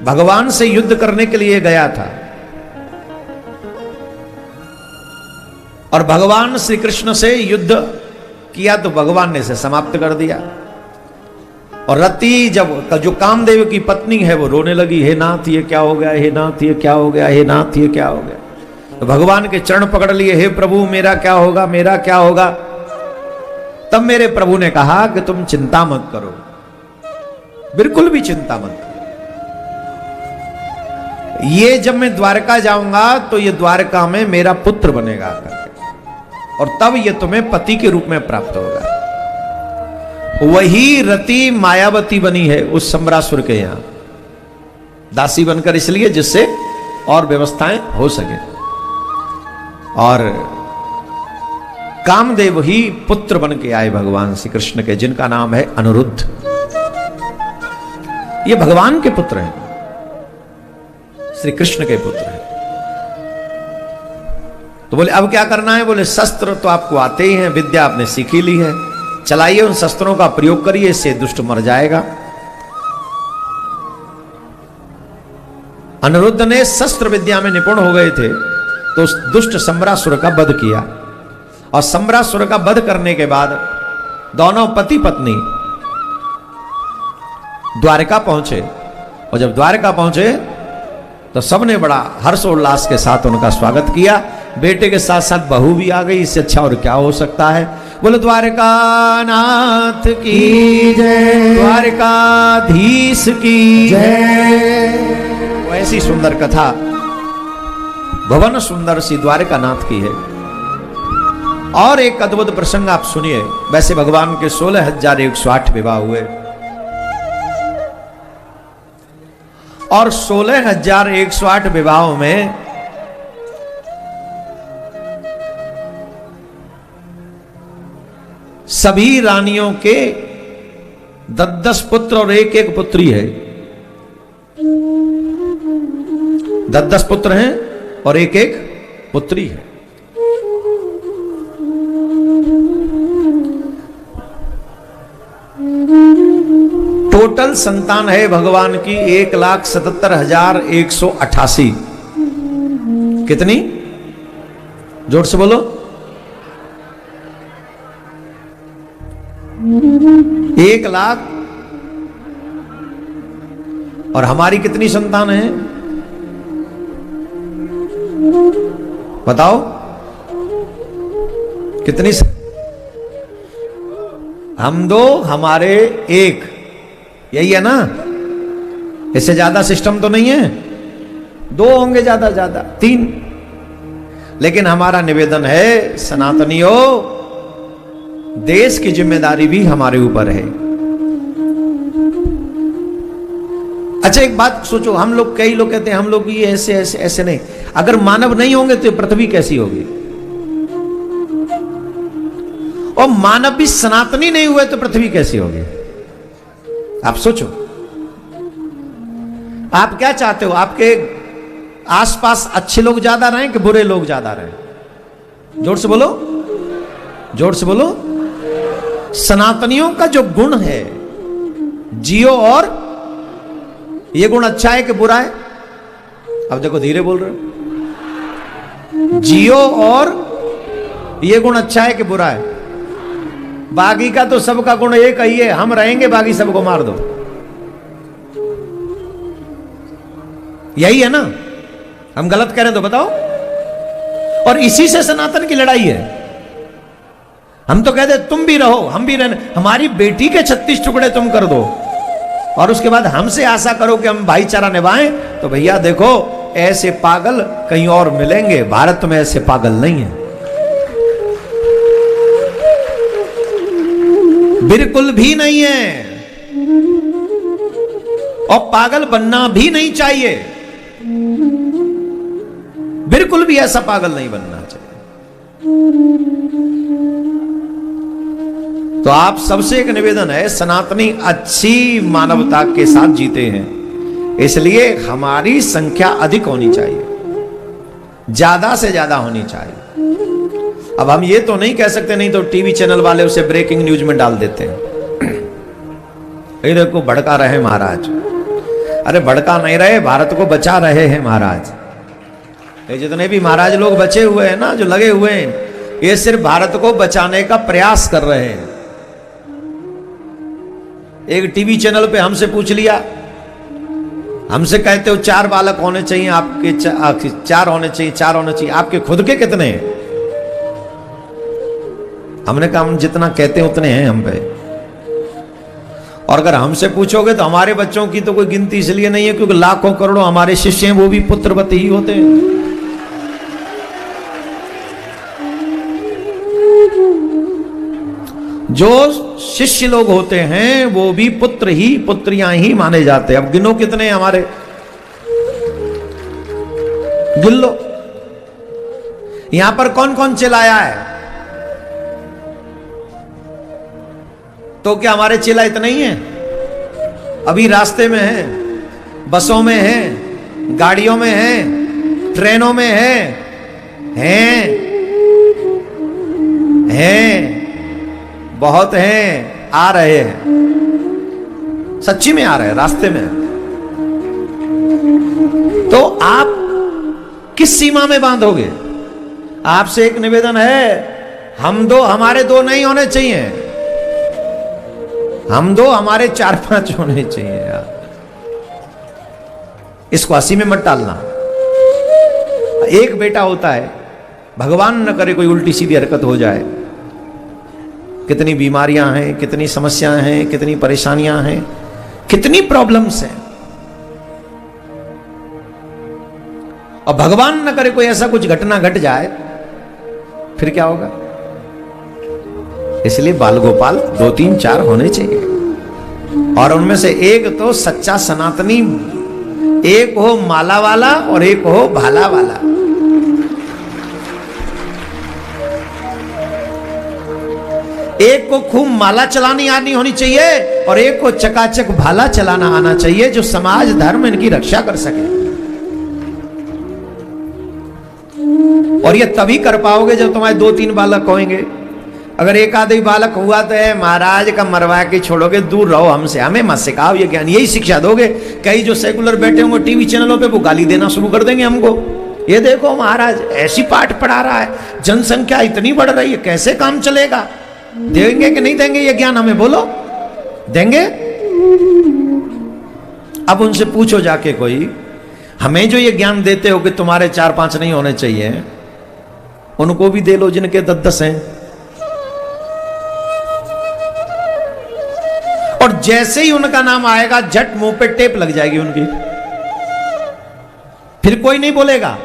भगवान से युद्ध करने के लिए गया था और भगवान श्री कृष्ण से युद्ध किया तो भगवान ने इसे समाप्त कर दिया। और रति जब जो कामदेव की पत्नी है वो रोने लगी, हे नाथ ये क्या हो गया, हे नाथ ये क्या हो गया, हे नाथ ये क्या हो गया। तो भगवान के चरण पकड़ लिए, हे प्रभु मेरा क्या होगा, मेरा क्या होगा। तब मेरे प्रभु ने कहा कि तुम चिंता मत करो, बिल्कुल भी चिंता मत करो। ये जब मैं द्वारका जाऊंगा तो ये द्वारका में मेरा पुत्र बनेगा और तब ये तुम्हें पति के रूप में प्राप्त होगा। वही रति मायावती बनी है उस सम्रासुर के यहां, दासी बनकर, इसलिए जिससे और व्यवस्थाएं हो सके। और कामदेव ही पुत्र बन के आए भगवान श्री कृष्ण के, जिनका नाम है अनिरुद्ध। ये भगवान के पुत्र हैं, श्री कृष्ण के पुत्र हैं। तो बोले अब क्या करना है, बोले शस्त्र तो आपको आते ही हैं, विद्या आपने सीखी ली है, चलाइए उन शस्त्रों का प्रयोग करिए, इससे दुष्ट मर जाएगा। अनिरुद्ध ने शस्त्र विद्या में निपुण हो गए थे तो उस दुष्ट सम्रासुर का वध किया। और सम्रासुर का वध करने के बाद दोनों पति पत्नी द्वारका पहुंचे। और जब द्वारका पहुंचे तो सबने बड़ा हर्षोल्लास के साथ उनका स्वागत किया। बेटे के साथ साथ बहू भी आ गई, इससे अच्छा और क्या हो सकता है। बोलो द्वारका नाथ की जय, द्वारकाधीश की जय। ऐसी सुंदर कथा भवन सुंदर सी द्वारका नाथ की है। और एक अद्भुत प्रसंग आप सुनिए। वैसे भगवान के 16,108 विवाह हुए और 16,108 विवाहों में सभी रानियों के 10 पुत्र और एक पुत्री है। 10 पुत्र हैं और एक पुत्री है। टोटल संतान है भगवान की 1,77,188। कितनी? जोर से बोलो। 1,00,000 और हमारी कितनी संतान है बताओ? कितनी हम दो हमारे एक, यही है ना? इससे ज्यादा सिस्टम तो नहीं है। दो होंगे ज्यादा ज्यादा, 3। लेकिन हमारा निवेदन है सनातनियों, देश की जिम्मेदारी भी हमारे ऊपर है। अच्छा एक बात सोचो, हम लोग, कई लोग कहते हैं हम लोग ये ऐसे ऐसे ऐसे नहीं। अगर मानव नहीं होंगे तो पृथ्वी कैसी होगी? और मानव भी सनातनी नहीं हुए तो पृथ्वी कैसी होगी? आप सोचो, आप क्या चाहते हो? आपके आसपास अच्छे लोग ज्यादा रहें कि बुरे लोग ज्यादा रहें? जोर से बोलो, जोर से बोलो। सनातनियों का जो गुण है, जियो, और ये गुण अच्छा है कि बुरा है? अब देखो धीरे बोल रहे हो। जियो और ये गुण अच्छा है कि बुरा है? बागी का तो सबका गुण एक ही है, हम रहेंगे, बागी सबको मार दो, यही है ना? हम गलत कह रहे हैं तो बताओ। और इसी से सनातन की लड़ाई है। हम तो कहते तुम भी रहो, हम भी रहने, हमारी बेटी के 36 टुकड़े तुम कर दो, और उसके बाद हमसे आशा करो कि हम भाईचारा निभाएं। तो भैया देखो, ऐसे पागल कहीं और मिलेंगे, भारत में ऐसे पागल नहीं है, बिल्कुल भी नहीं है, और पागल बनना भी नहीं चाहिए। बिल्कुल भी ऐसा पागल नहीं बनना चाहिए। तो आप सबसे एक निवेदन है, सनातनी अच्छी मानवता के साथ जीते हैं, इसलिए हमारी संख्या अधिक होनी चाहिए, ज्यादा से ज्यादा होनी चाहिए। अब हम ये तो नहीं कह सकते, नहीं तो टीवी चैनल वाले उसे ब्रेकिंग न्यूज में डाल देते हैं, ये देखो भड़का रहे महाराज। अरे भड़का नहीं रहे, भारत को बचा रहे हैं महाराज। ये जितने भी महाराज लोग बचे हुए हैं ना, जो लगे हुए हैं, ये सिर्फ भारत को बचाने का प्रयास कर रहे हैं। एक टीवी चैनल पे हमसे पूछ लिया, हमसे कहते हो 4 बालक होने चाहिए आपके, 4 होने चाहिए, 4 होने चाहिए, आपके खुद के कितने हैं? हमने कहा हम जितना कहते हैं उतने हैं हम पे। और अगर हमसे पूछोगे तो हमारे बच्चों की तो कोई गिनती इसलिए नहीं है क्योंकि लाखों करोड़ों हमारे शिष्य हैं, वो भी पुत्रवती ही होते हैं। जो शिष्य लोग होते हैं वो भी पुत्र ही, पुत्रियां ही माने जाते हैं। अब गिनो कितने हैं हमारे, गिन लो। यहां पर कौन कौन चिल्लाया है? तो क्या हमारे चेला इतना ही है? अभी रास्ते में है, बसों में है, गाड़ियों में है, ट्रेनों में हैं, बहुत हैं, आ रहे हैं, सच्ची में आ रहे हैं, रास्ते में। तो आप किस सीमा में बांधोगे? आपसे एक निवेदन है, हम दो हमारे 2 नहीं होने चाहिए, हम 2 हमारे 4-5 होने चाहिए यार। इसको हंसी में मत डालना। एक बेटा होता है, भगवान न करे कोई उल्टी सीधी हरकत हो जाए, कितनी बीमारियां हैं, कितनी समस्याएं हैं, कितनी परेशानियां हैं, कितनी प्रॉब्लम्स हैं। और भगवान न करे कोई ऐसा कुछ घटना घट जाए, फिर क्या होगा? इसलिए बाल गोपाल 2, 3, 4 होने चाहिए, और उनमें से एक तो सच्चा सनातनी, एक हो माला वाला और एक हो भाला वाला। एक को खूब माला चलानी आनी होनी चाहिए और एक को चकाचक भाला चलाना आना चाहिए, जो समाज धर्म इनकी रक्षा कर सके। और ये तभी कर पाओगे जब तुम्हारे 2-3 बालक होंगे। अगर एक आधे बालक हुआ तो है महाराज का मरवा के छोड़ोगे, दूर रहो हमसे, हमें मत सिखाओ ये ज्ञान, यही शिक्षा दोगे। कई जो सेकुलर बैठे होंगे टीवी चैनलों पे, वो गाली देना शुरू कर देंगे हमको। ये देखो महाराज ऐसी पाठ पढ़ा रहा है, जनसंख्या इतनी बढ़ रही है, कैसे काम चलेगा? देंगे कि नहीं देंगे ये ज्ञान हमें? बोलो, देंगे? अब उनसे पूछो जाके कोई, हमें जो ये ज्ञान देते हो कि तुम्हारे 4-5 नहीं होने चाहिए, उनको भी दे लो जिनके 10-10 हैं। और जैसे ही उनका नाम आएगा झट मुंह पे टेप लग जाएगी उनकी, फिर कोई नहीं बोलेगा,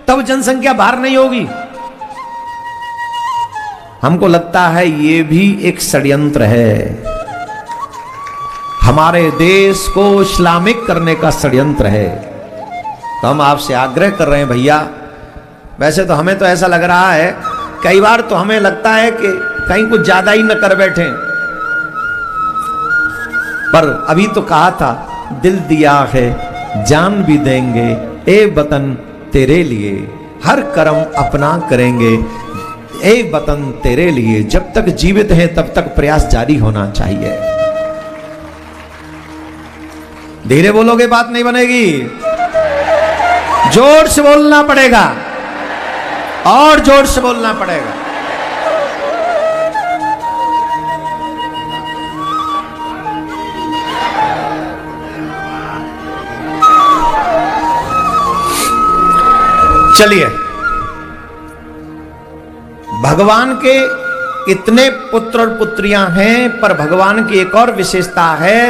तब जनसंख्या बाहर नहीं होगी। हमको लगता है ये भी एक षड्यंत्र है, हमारे देश को इस्लामिक करने का षड्यंत्र है। तो हम आपसे आग्रह कर रहे हैं भैया, वैसे तो हमें तो ऐसा लग रहा है, कई बार तो हमें लगता है कि कहीं कुछ ज्यादा ही न कर बैठे, पर अभी तो कहा था दिल दिया है जान भी देंगे, ए वतन तेरे लिए हर कर्म अपना करेंगे, ए वतन तेरे लिए। जब तक जीवित हैं तब तक प्रयास जारी होना चाहिए। धीरे बोलोगे बात नहीं बनेगी, जोर से बोलना पड़ेगा, और जोर से बोलना पड़ेगा। चलिए, भगवान के इतने पुत्र और पुत्रियां हैं, पर भगवान की एक और विशेषता है,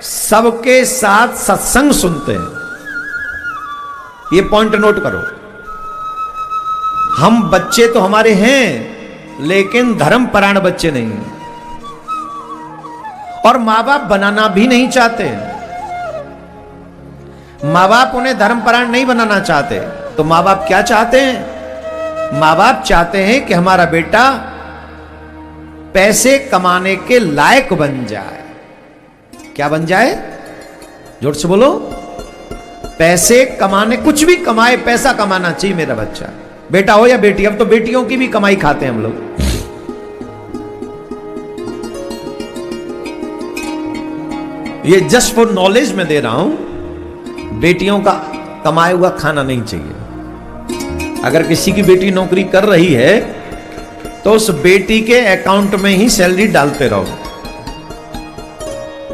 सबके साथ सत्संग सुनते हैं। ये पॉइंट नोट करो। हम बच्चे तो हमारे हैं, लेकिन धर्मपरायण बच्चे नहीं हैं, और मां बाप बनाना भी नहीं चाहते। मां बाप उन्हें धर्मपरायण नहीं बनाना चाहते, तो मां बाप क्या चाहते हैं? मां बाप चाहते हैं कि हमारा बेटा पैसे कमाने के लायक बन जाए। क्या बन जाए? जोर से बोलो। पैसे कमाने, कुछ भी कमाए, पैसा कमाना चाहिए मेरा बच्चा, बेटा हो या बेटी। अब तो बेटियों की भी कमाई खाते हैं हम लोग। ये जस्ट फॉर नॉलेज में दे रहा हूं, बेटियों का कमाया हुआ खाना नहीं चाहिए। अगर किसी की बेटी नौकरी कर रही है तो उस बेटी के अकाउंट में ही सैलरी डालते रहो,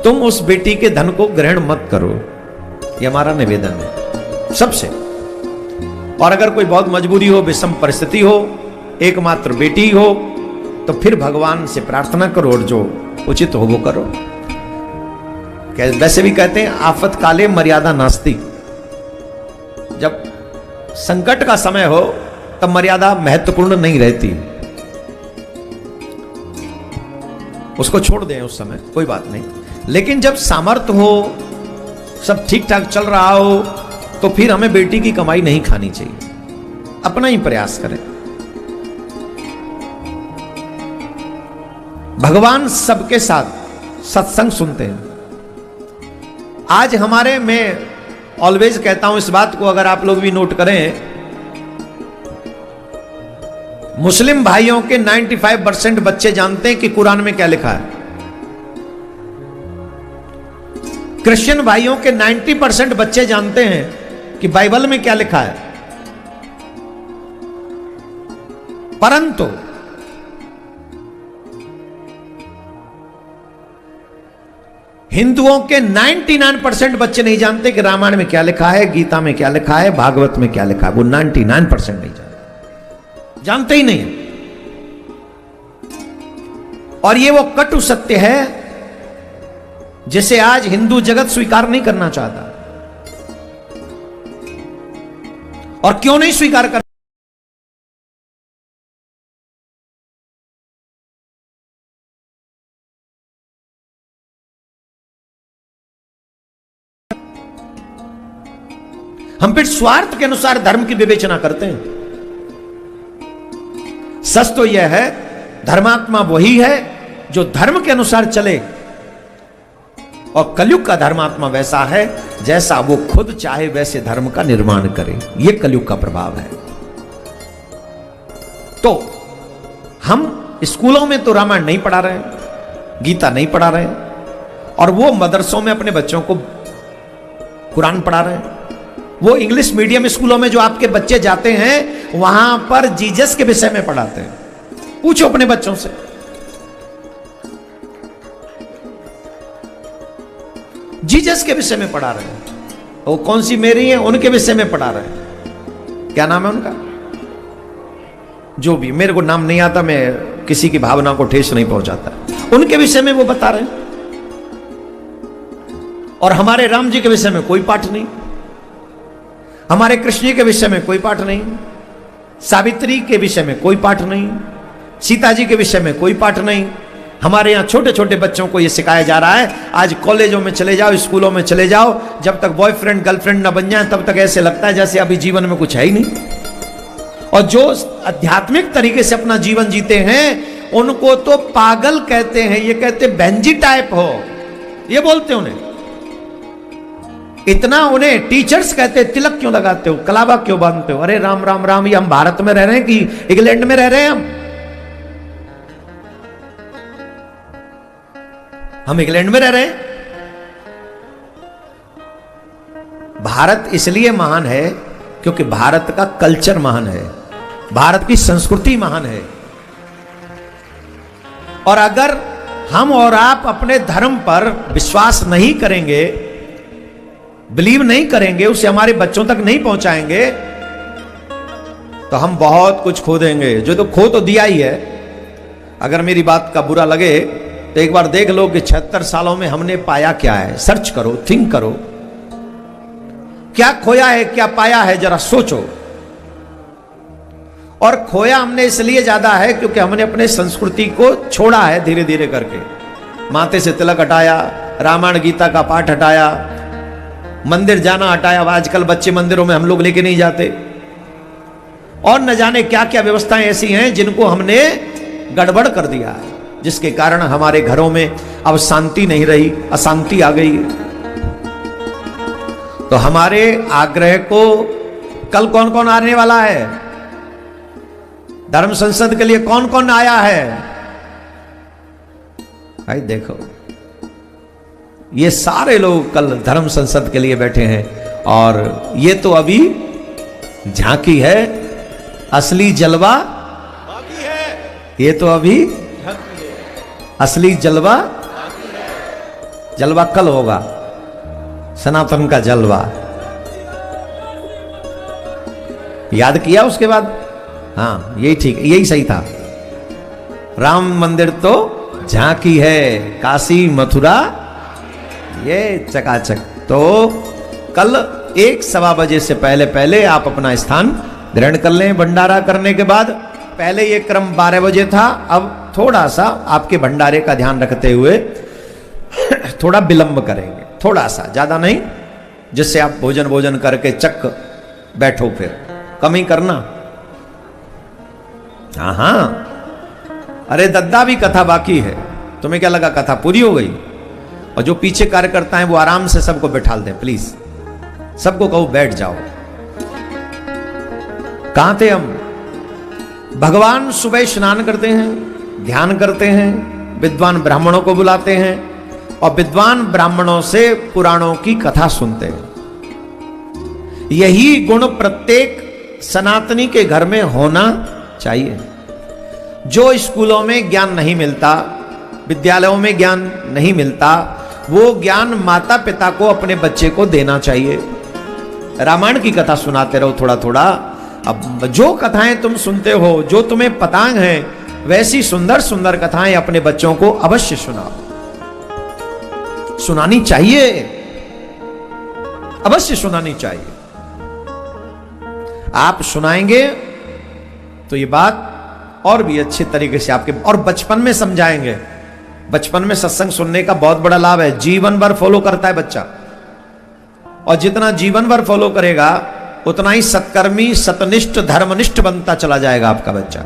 तुम उस बेटी के धन को ग्रहण मत करो। ये हमारा निवेदन है सबसे। और अगर कोई बहुत मजबूरी हो, विषम परिस्थिति हो, एकमात्र बेटी हो, तो फिर भगवान से प्रार्थना करो और जो उचित हो वो करो। वैसे भी कहते हैं आफत काले मर्यादा नास्ति। जब संकट का समय हो तब मर्यादा महत्वपूर्ण नहीं रहती, उसको छोड़ दें उस समय, कोई बात नहीं। लेकिन जब सामर्थ्य हो, सब ठीक ठाक चल रहा हो, तो फिर हमें बेटी की कमाई नहीं खानी चाहिए, अपना ही प्रयास करें। भगवान सबके साथ सत्संग सुनते हैं। आज हमारे, मैं ऑलवेज कहता हूं इस बात को, अगर आप लोग भी नोट करें, मुस्लिम भाइयों के 95% बच्चे जानते हैं कि कुरान में क्या लिखा है। क्रिश्चियन भाइयों के 90% बच्चे जानते हैं कि बाइबल में क्या लिखा है। परंतु हिंदुओं के 99% बच्चे नहीं जानते कि रामायण में क्या लिखा है, गीता में क्या लिखा है, भागवत में क्या लिखा है। वो 99% नहीं जानते ही नहीं। और ये वो कटु सत्य है जिसे आज हिंदू जगत स्वीकार नहीं करना चाहता। और क्यों नहीं स्वीकार कर? हम फिर स्वार्थ के अनुसार धर्म की विवेचना करते हैं। सच तो यह है, धर्मात्मा वही है जो धर्म के अनुसार चले, और कलयुग का धर्मात्मा वैसा है जैसा वो खुद चाहे वैसे धर्म का निर्माण करे। ये कलयुग का प्रभाव है। तो हम स्कूलों में तो रामायण नहीं पढ़ा रहे, गीता नहीं पढ़ा रहे, और वो मदरसों में अपने बच्चों को कुरान पढ़ा रहे हैं। वो इंग्लिश मीडियम स्कूलों में जो आपके बच्चे जाते हैं, वहां पर जीसस के विषय में पढ़ाते हैं। पूछो अपने बच्चों से। जीसस के विषय में पढ़ा रहे हैं। वो कौन सी मेरी है उनके विषय में पढ़ा रहे हैं। क्या नाम है उनका? जो भी, मेरे को नाम नहीं आता, मैं किसी की भावना को ठेस नहीं पहुंचाता। उनके विषय में वो बता रहे हैं। और हमारे राम जी के विषय में कोई पाठ नहीं, हमारे कृष्ण जी के विषय में कोई पाठ नहीं, सावित्री के विषय में कोई पाठ नहीं, सीता जी के विषय में कोई पाठ नहीं। हमारे यहाँ छोटे छोटे बच्चों को यह सिखाया जा रहा है। आज कॉलेजों में चले जाओ, स्कूलों में चले जाओ, जब तक बॉयफ्रेंड गर्लफ्रेंड ना बन जाए तब तक ऐसे लगता है जैसे अभी जीवन में कुछ है ही नहीं। और जो आध्यात्मिक तरीके से अपना जीवन जीते हैं उनको तो पागल कहते हैं। ये कहते बहनजी टाइप हो, ये बोलते उन्हें। इतना उन्हें टीचर्स कहते तिलक क्यों लगाते हो, कलावा क्यों बांधते हो? अरे राम राम राम, ये हम भारत में रह रहे हैं कि इंग्लैंड में रह रहे हैं? हम इंग्लैंड में रह रहे हैं। भारत इसलिए महान है क्योंकि भारत का कल्चर महान है, भारत की संस्कृति महान है। और अगर हम और आप अपने धर्म पर विश्वास नहीं करेंगे, बिलीव नहीं करेंगे, उसे हमारे बच्चों तक नहीं पहुंचाएंगे, तो हम बहुत कुछ खो देंगे। जो तो खो तो दिया ही है। अगर मेरी बात का बुरा लगे तो एक बार देख लो कि 76 सालों में हमने पाया क्या है। सर्च करो, थिंक करो, क्या खोया है, क्या पाया है, जरा सोचो। और खोया हमने इसलिए ज्यादा है क्योंकि हमने अपने संस्कृति को छोड़ा है धीरे धीरे करके। माथे से तिलक हटाया, रामायण गीता का पाठ हटाया, मंदिर जाना हटाया। आजकल बच्चे मंदिरों में हम लोग लेके नहीं जाते। और न जाने क्या क्या व्यवस्थाएं ऐसी हैं जिनको हमने गड़बड़ कर दिया है, जिसके कारण हमारे घरों में अब शांति नहीं रही, अशांति आ गई। तो हमारे आग्रह को कल कौन कौन आने वाला है? धर्म संसद के लिए कौन कौन आया है? भाई देखो, ये सारे लोग कल धर्म संसद के लिए बैठे हैं। और ये तो अभी झांकी है, असली जलवा बाकी है। ये तो अभी असली जलवा कल होगा, सनातन का जलवा। याद किया उसके बाद? हाँ, यही ठीक, यही सही था। राम मंदिर तो झांकी है, काशी मथुरा ये चकाचक। तो कल 1-1:15 बजे से पहले पहले आप अपना स्थान ग्रहण कर लें। भंडारा करने के बाद, पहले ये क्रम 12 बजे था, अब थोड़ा सा आपके भंडारे का ध्यान रखते हुए थोड़ा विलंब करेंगे, थोड़ा सा, ज्यादा नहीं, जिससे आप भोजन करके चक बैठो। फिर कम ही करना। हाँ, अरे दद्दा भी कथा बाकी है। तुम्हें क्या लगा कथा पूरी हो गई? और जो पीछे कार्यकर्ता हैं वो आराम से सबको बैठा दें प्लीज। सबको कहो बैठ जाओ। कहां थे हम? भगवान सुबह स्नान करते हैं, ध्यान करते हैं, विद्वान ब्राह्मणों को बुलाते हैं और विद्वान ब्राह्मणों से पुराणों की कथा सुनते हैं। यही गुण प्रत्येक सनातनी के घर में होना चाहिए। जो स्कूलों में ज्ञान नहीं मिलता, विद्यालयों में ज्ञान नहीं मिलता, वो ज्ञान माता पिता को अपने बच्चे को देना चाहिए। रामायण की कथा सुनाते रहो थोड़ा थोड़ा। अब जो कथाएं तुम सुनते हो, जो तुम्हें पतांग है, वैसी सुंदर सुंदर कथाएं अपने बच्चों को अवश्य सुनाओ। सुनानी चाहिए, अवश्य सुनानी चाहिए। आप सुनाएंगे तो ये बात और भी अच्छे तरीके से आपके, और बचपन में समझाएंगे। बचपन में सत्संग सुनने का बहुत बड़ा लाभ है। जीवन भर फॉलो करता है बच्चा, और जितना जीवन भर फॉलो करेगा उतना ही सत्कर्मी, सतनिष्ठ, धर्मनिष्ठ बनता चला जाएगा आपका बच्चा।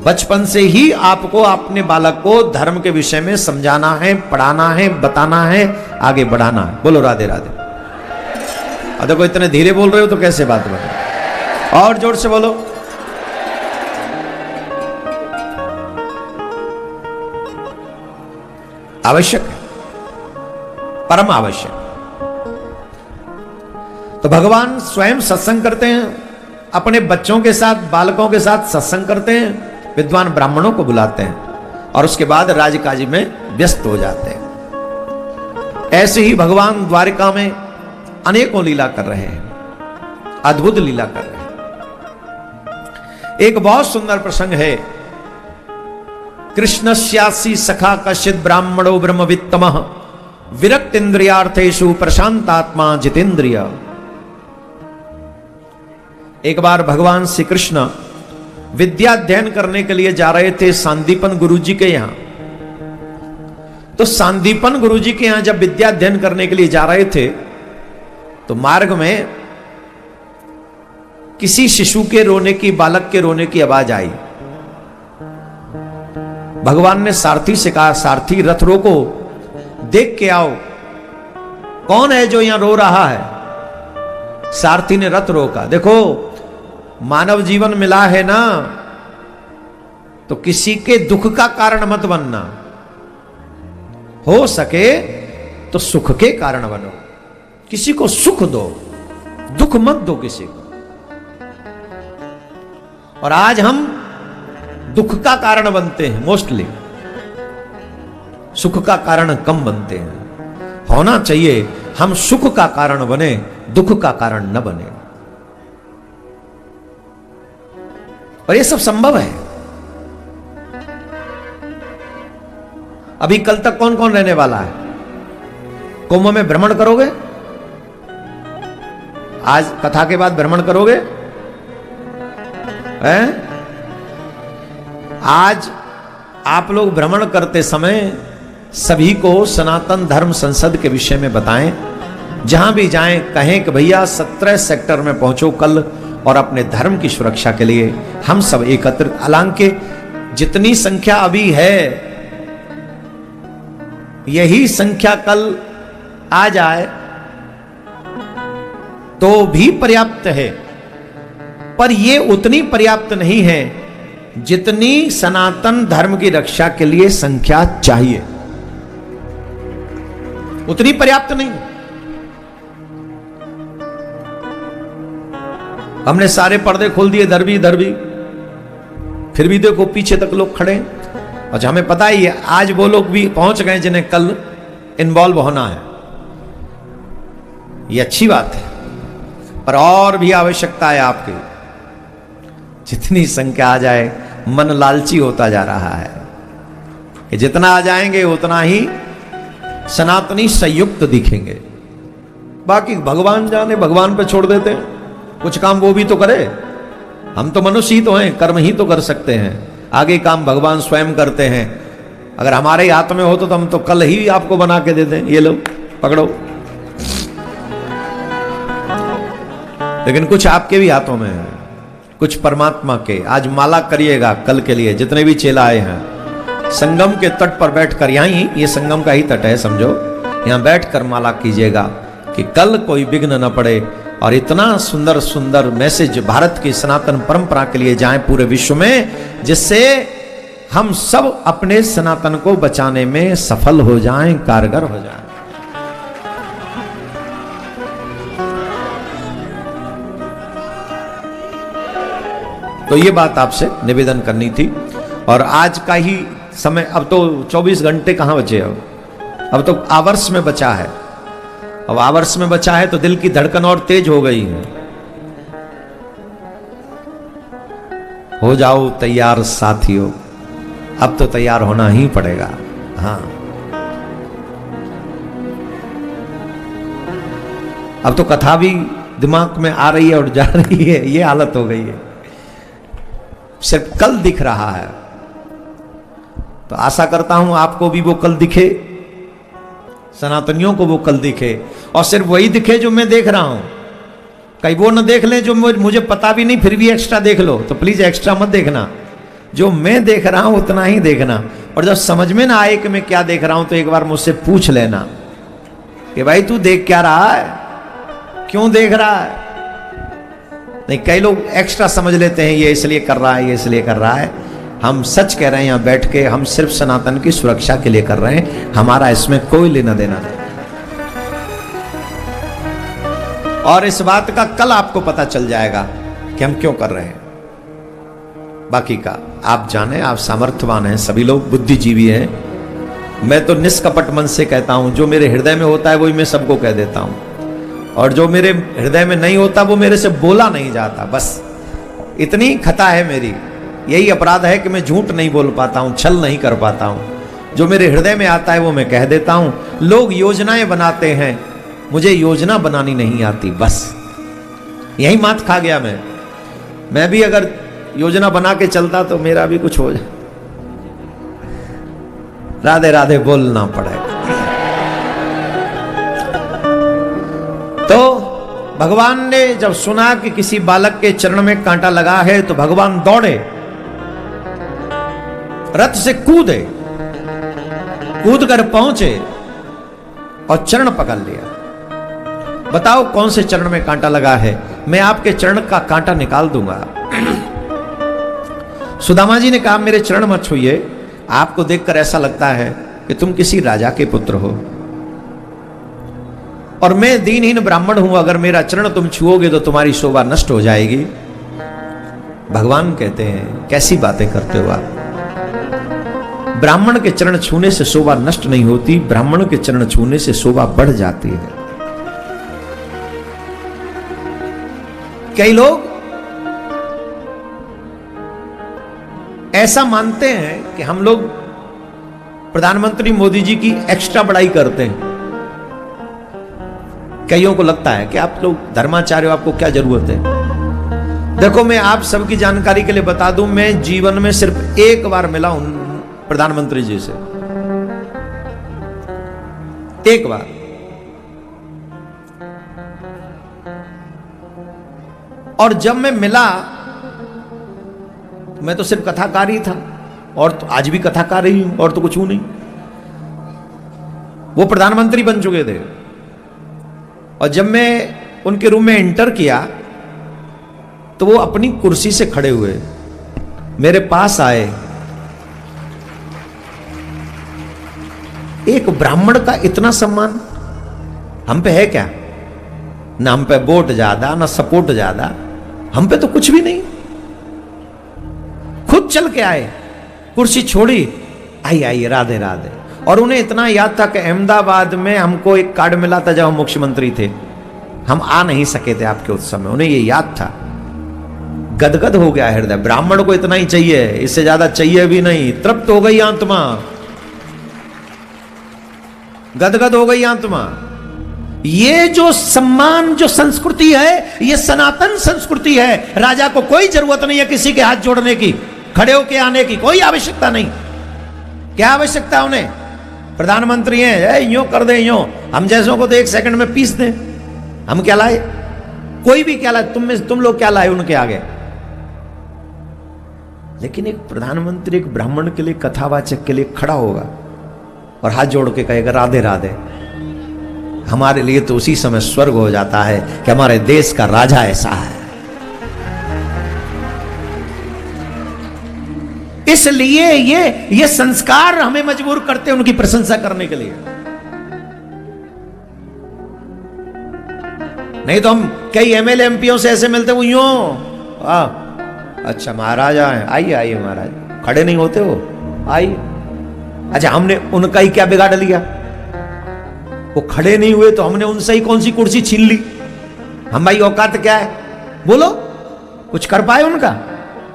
बचपन से ही आपको अपने बालक को धर्म के विषय में समझाना है, पढ़ाना है, बताना है, आगे बढ़ाना है। बोलो राधे राधे। अब देखो इतने धीरे बोल रहे हो तो कैसे बात बने? और जोर से बोलो। आवश्यक है, परम आवश्यक। तो भगवान स्वयं सत्संग करते हैं, अपने बच्चों के साथ, बालकों के साथ सत्संग करते हैं, विद्वान ब्राह्मणों को बुलाते हैं। और उसके बाद राजकाज में व्यस्त हो जाते हैं। ऐसे ही भगवान द्वारिका में अनेकों लीला कर रहे हैं, अद्भुत लीला कर रहे हैं। एक बहुत सुंदर प्रसंग है। कृष्णस्यासि सखा कश्चित ब्राह्मणो ब्रह्मवित्तमः विरक्त इंद्रियार्थेषु प्रशांतात्मा जितेंद्रिय। एक बार भगवान श्री कृष्ण विद्या अध्ययन करने के लिए जा रहे थे सांदीपन गुरुजी के यहां। तो सांदीपन गुरुजी के यहां जब विद्या अध्ययन करने के लिए जा रहे थे तो मार्ग में किसी शिशु के रोने की, बालक के रोने की आवाज आई। भगवान ने सारथी से कहा, सारथी रथ रोको, देख के आओ कौन है जो यहां रो रहा है। सारथी ने रथ रोका। देखो मानव जीवन मिला है ना, तो किसी के दुख का कारण मत बनना, हो सके तो सुख के कारण बनो। किसी को सुख दो, दुख मत दो किसी को। और आज हम दुख का कारण बनते हैं, मोस्टली सुख का कारण कम बनते हैं। होना चाहिए हम सुख का कारण बने, दुख का कारण न बने। और ये सब संभव है। अभी कल तक कौन कौन रहने वाला है? कुंभ में भ्रमण करोगे? आज कथा के बाद भ्रमण करोगे? हैं? आज आप लोग भ्रमण करते समय सभी को सनातन धर्म संसद के विषय में बताएं। जहां भी जाएं कहें कि भैया 17 सेक्टर में पहुंचो कल, और अपने धर्म की सुरक्षा के लिए हम सब एकत्र। हालांकि जितनी संख्या अभी है यही संख्या कल आ जाए तो भी पर्याप्त है, पर यह उतनी पर्याप्त नहीं है जितनी सनातन धर्म की रक्षा के लिए संख्या चाहिए। उतनी पर्याप्त नहीं। हमने सारे पर्दे खोल दिए इधर भी, फिर भी देखो पीछे तक लोग खड़े। अच्छा, हमें पता ही है आज वो लोग भी पहुंच गए जिन्हें कल इन्वॉल्व होना है। ये अच्छी बात है, पर और भी आवश्यकता है आपकी। जितनी संख्या आ जाए, मन लालची होता जा रहा है कि जितना आ जाएंगे उतना ही सनातनी संयुक्त दिखेंगे। बाकी भगवान जाने, भगवान पे छोड़ देते हैं। कुछ काम वो भी तो करे। हम तो मनुष्य ही तो हैं, कर्म ही तो कर सकते हैं। आगे काम भगवान स्वयं करते हैं। अगर हमारे हाथ में हो तो हम तो कल ही आपको बना के दे दें, ये लो पकड़ो। लेकिन कुछ आपके भी हाथों में है, कुछ परमात्मा के। आज माला करिएगा कल के लिए, जितने भी चेला आए हैं संगम के तट पर बैठकर, यहीं ये संगम का ही तट है समझो, यहां बैठकर माला कीजिएगा कि कल कोई विघ्न न पड़े और इतना सुंदर सुंदर मैसेज भारत की सनातन परंपरा के लिए जाए पूरे विश्व में, जिससे हम सब अपने सनातन को बचाने में सफल हो जाएं, कारगर हो जाएं। तो ये बात आपसे निवेदन करनी थी। और आज का ही समय, अब तो 24 घंटे कहां बचे, अब तो आवर्स में बचा है। अब आवर्स में बचा है तो दिल की धड़कन और तेज हो गई है। हो जाओ तैयार साथियों, अब तो तैयार होना ही पड़ेगा। हाँ, अब तो कथा भी दिमाग में आ रही है और जा रही है, ये हालत हो गई है। सिर्फ कल दिख रहा है, तो आशा करता हूं आपको भी वो कल दिखे, सनातनियों को वो कल दिखे, और सिर्फ वही दिखे जो मैं देख रहा हूं। कहीं वो न देख लें जो मुझे पता भी नहीं, फिर भी एक्स्ट्रा देख लो, तो प्लीज एक्स्ट्रा मत देखना। जो मैं देख रहा हूं उतना ही देखना, और जब समझ में ना आए कि मैं क्या देख रहा हूं तो एक बार मुझसे पूछ लेना कि भाई तू देख क्या रहा है, क्यों देख रहा है। नहीं, कई लोग एक्स्ट्रा समझ लेते हैं, ये इसलिए कर रहा है, ये इसलिए कर रहा है। हम सच कह रहे हैं, यहां बैठ के हम सिर्फ सनातन की सुरक्षा के लिए कर रहे हैं, हमारा इसमें कोई लेना देना नहीं। और इस बात का कल आपको पता चल जाएगा कि हम क्यों कर रहे हैं। बाकी का आप जाने, आप सामर्थ्यवान हैं, सभी लोग बुद्धिजीवी हैं। मैं तो निष्कपट मन से कहता हूं, जो मेरे हृदय में होता है वही मैं सबको कह देता हूं, और जो मेरे हृदय में नहीं होता वो मेरे से बोला नहीं जाता। बस इतनी खता है मेरी, यही अपराध है कि मैं झूठ नहीं बोल पाता हूं, छल नहीं कर पाता हूं। जो मेरे हृदय में आता है वो मैं कह देता हूं। लोग योजनाएं बनाते हैं, मुझे योजना बनानी नहीं आती, बस यही मात खा गया मैं भी अगर योजना बना के चलता तो मेरा भी कुछ हो जाए। राधे राधे बोलना पड़ेगा। तो भगवान ने जब सुना कि किसी बालक के चरण में कांटा लगा है तो भगवान दौड़े, रथ से कूद कर पहुंचे और चरण पकड़ लिया। बताओ कौन से चरण में कांटा लगा है, मैं आपके चरण का कांटा निकाल दूंगा। सुदामा जी ने कहा मेरे चरण मत छूइए, आपको देखकर ऐसा लगता है कि तुम किसी राजा के पुत्र हो, और मैं दीनहीन ब्राह्मण हूं, अगर मेरा चरण तुम छुओगे तो तुम्हारी शोभा नष्ट हो जाएगी। भगवान कहते हैं कैसी बातें करते हो आप, ब्राह्मण के चरण छूने से शोभा नष्ट नहीं होती, ब्राह्मण के चरण छूने से शोभा बढ़ जाती है। कई लोग ऐसा मानते हैं कि हम लोग प्रधानमंत्री मोदी जी की एक्स्ट्रा बड़ाई करते हैं। कईयों को लगता है कि आप लोग धर्माचार्य हो, आपको क्या जरूरत है। देखो मैं आप सबकी जानकारी के लिए बता दूं, मैं जीवन में सिर्फ एक बार मिला हूं प्रधानमंत्री जी से, एक बार। और जब मैं मिला मैं तो सिर्फ कथाकार ही था, और तो आज भी कथाकार ही हूं, और तो कुछ हूं नहीं। वो प्रधानमंत्री बन चुके थे, और जब मैं उनके रूम में एंटर किया तो वो अपनी कुर्सी से खड़े हुए मेरे पास आए। एक ब्राह्मण का इतना सम्मान हम पे है क्या? ना हम पे वोट ज्यादा, ना सपोर्ट ज्यादा, हम पे तो कुछ भी नहीं। खुद चल के आए, कुर्सी छोड़ी, आई आई राधे राधे। और उन्हें इतना याद था कि अहमदाबाद में हमको एक कार्ड मिला था जब हम मुख्यमंत्री थे, हम आ नहीं सके थे आपके उत्सव में, उन्हें ये याद था। गदगद हो गया हृदय, ब्राह्मण को इतना ही चाहिए, इससे ज्यादा चाहिए भी नहीं। तृप्त हो गई आत्मा, गदगद हो गई आत्मा। ये जो सम्मान, जो संस्कृति है, ये सनातन संस्कृति है। राजा को कोई जरूरत नहीं है किसी के हाथ जोड़ने की, खड़े होके आने की कोई आवश्यकता नहीं। क्या आवश्यकता उन्हें? प्रधानमंत्री हैं, यूं कर दे यूं, हम जैसों को तो 1 सेकंड में पीस दें। हम क्या लाए? कोई भी क्या लाए? तुम लोग क्या लाए उनके आगे? लेकिन एक प्रधानमंत्री एक ब्राह्मण के लिए, कथावाचक के लिए खड़ा होगा और हाथ जोड़ के कहेगा राधे राधे। हमारे लिए तो उसी समय स्वर्ग हो जाता है कि हमारे देश का राजा ऐसा है। इसलिए ये संस्कार हमें मजबूर करते हैं उनकी प्रशंसा करने के लिए। नहीं तो हम कई एमएलए एमपीओ से ऐसे मिलते वो यूं, अच्छा महाराजा है, आइए आइए महाराज, खड़े नहीं होते हो, आइए। अच्छा हमने उनका ही क्या बिगाड़ लिया? वो खड़े नहीं हुए तो हमने उनसे ही कौन सी कुर्सी छीन ली? हम भाई औकात क्या है? बोलो, कुछ कर पाए उनका?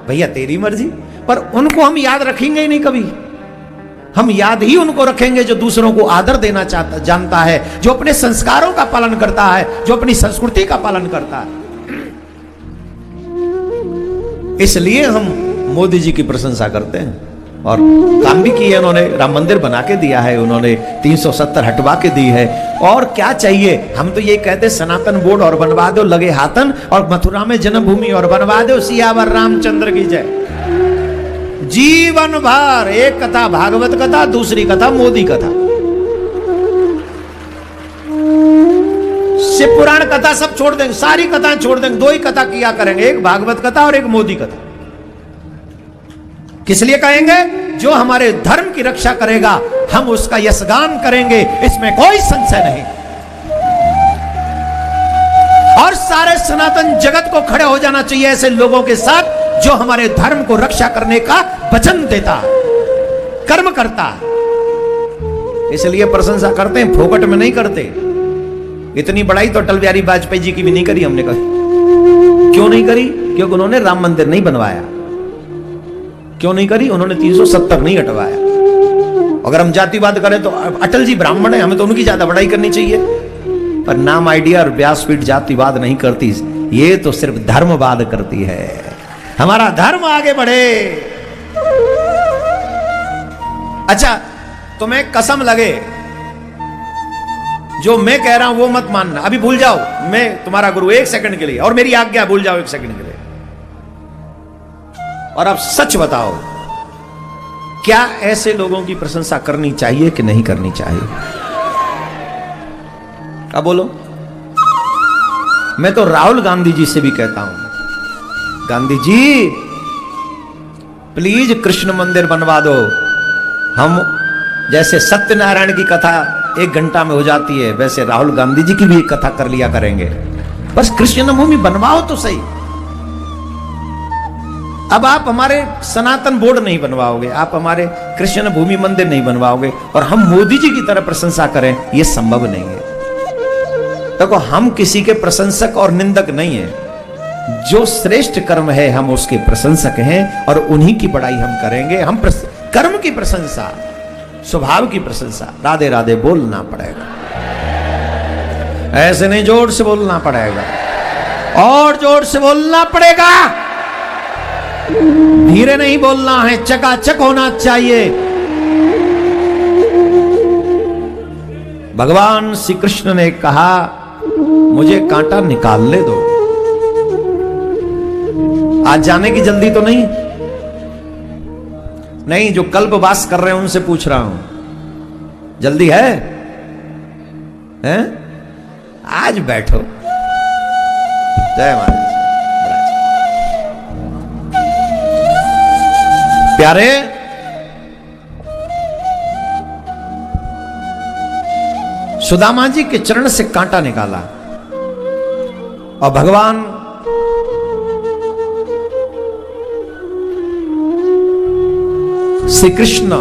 भैया तेरी मर्जी। पर उनको हम याद रखेंगे ही नहीं कभी। हम याद ही उनको रखेंगे जो दूसरों को आदर देना जानता है, जो अपने संस्कारों का पालन करता है, जो अपनी संस्कृति का पालन करता है। इसलिए हम मोदी जी की प्रशंसा करते हैं, और काम भी किए उन्होंने। राम मंदिर बना के दिया है उन्होंने, 370 हटवा के दी है। और क्या चाहिए? हम तो ये कहते सनातन बोर्ड और बनवा दो लगे हाथन, और मथुरा में जन्मभूमि और बनवा दो, सियावर रामचंद्र की जय। जीवन भर एक कथा भागवत कथा, दूसरी कथा मोदी कथा, शिव पुराण कथा सब छोड़ देंगे, सारी कथाएं छोड़ देंगे, 2 ही कथा किया करेंगे, एक भागवत कथा और एक मोदी कथा। किस लिए कहेंगे? जो हमारे धर्म की रक्षा करेगा हम उसका यशगान करेंगे, इसमें कोई संशय नहीं। और सारे सनातन जगत को खड़े हो जाना चाहिए ऐसे लोगों के साथ जो हमारे धर्म को रक्षा करने का वचन देता है, कर्म करता है। इसलिए प्रशंसा करते हैं, फोकट में नहीं करते। इतनी बड़ाई तो अटल बिहारी वाजपेयी जी की भी नहीं करी हमने कही। क्यों नहीं करी? क्योंकि उन्होंने राम मंदिर नहीं बनवाया। क्यों नहीं करी? उन्होंने 370 नहीं हटवाया। अगर हम जातिवाद करें तो अटल जी ब्राह्मण है, हमें तो उनकी ज्यादा बड़ाई करनी चाहिए। पर नाम आइडिया और व्यासपीठ जातिवाद नहीं करती, ये तो सिर्फ धर्मवाद करती है। हमारा धर्म आगे बढ़े। अच्छा, तुम्हें कसम लगे, जो मैं कह रहा हूं वो मत मानना। अभी भूल जाओ, मैं तुम्हारा गुरु 1 सेकंड के लिए, और मेरी आज्ञा भूल जाओ 1 सेकंड के लिए। और अब सच बताओ, क्या ऐसे लोगों की प्रशंसा करनी चाहिए कि नहीं करनी चाहिए? अब बोलो। मैं तो राहुल गांधी जी से भी कहता हूं, गांधी जी प्लीज कृष्ण मंदिर बनवा दो। हम जैसे सत्यनारायण की कथा 1 घंटा में हो जाती है, वैसे राहुल गांधी जी की भी कथा कर लिया करेंगे। बस कृष्ण भूमि बनवाओ तो सही। अब आप हमारे सनातन बोर्ड नहीं बनवाओगे, आप हमारे कृष्ण भूमि मंदिर नहीं बनवाओगे, और हम मोदी जी की तरह प्रशंसा करें, यह संभव नहीं है। देखो, हम किसी के प्रशंसक और निंदक नहीं है। जो श्रेष्ठ कर्म है हम उसके प्रशंसक हैं, और उन्हीं की बड़ाई हम करेंगे। हम कर्म की प्रशंसा, स्वभाव की प्रशंसा। राधे राधे बोलना पड़ेगा, ऐसे नहीं, जोर से बोलना पड़ेगा, और जोर से बोलना पड़ेगा। धीरे नहीं बोलना है, चकाचक होना चाहिए। भगवान श्री कृष्ण ने कहा, मुझे कांटा निकाल ले दो। आज जाने की जल्दी तो नहीं? नहीं, जो कल्पवास कर रहे हैं उनसे पूछ रहा हूं, जल्दी है? हैं? आज बैठो। जय महाराज। प्यारे, सुदामा जी के चरण से कांटा निकाला, और भगवान श्री कृष्ण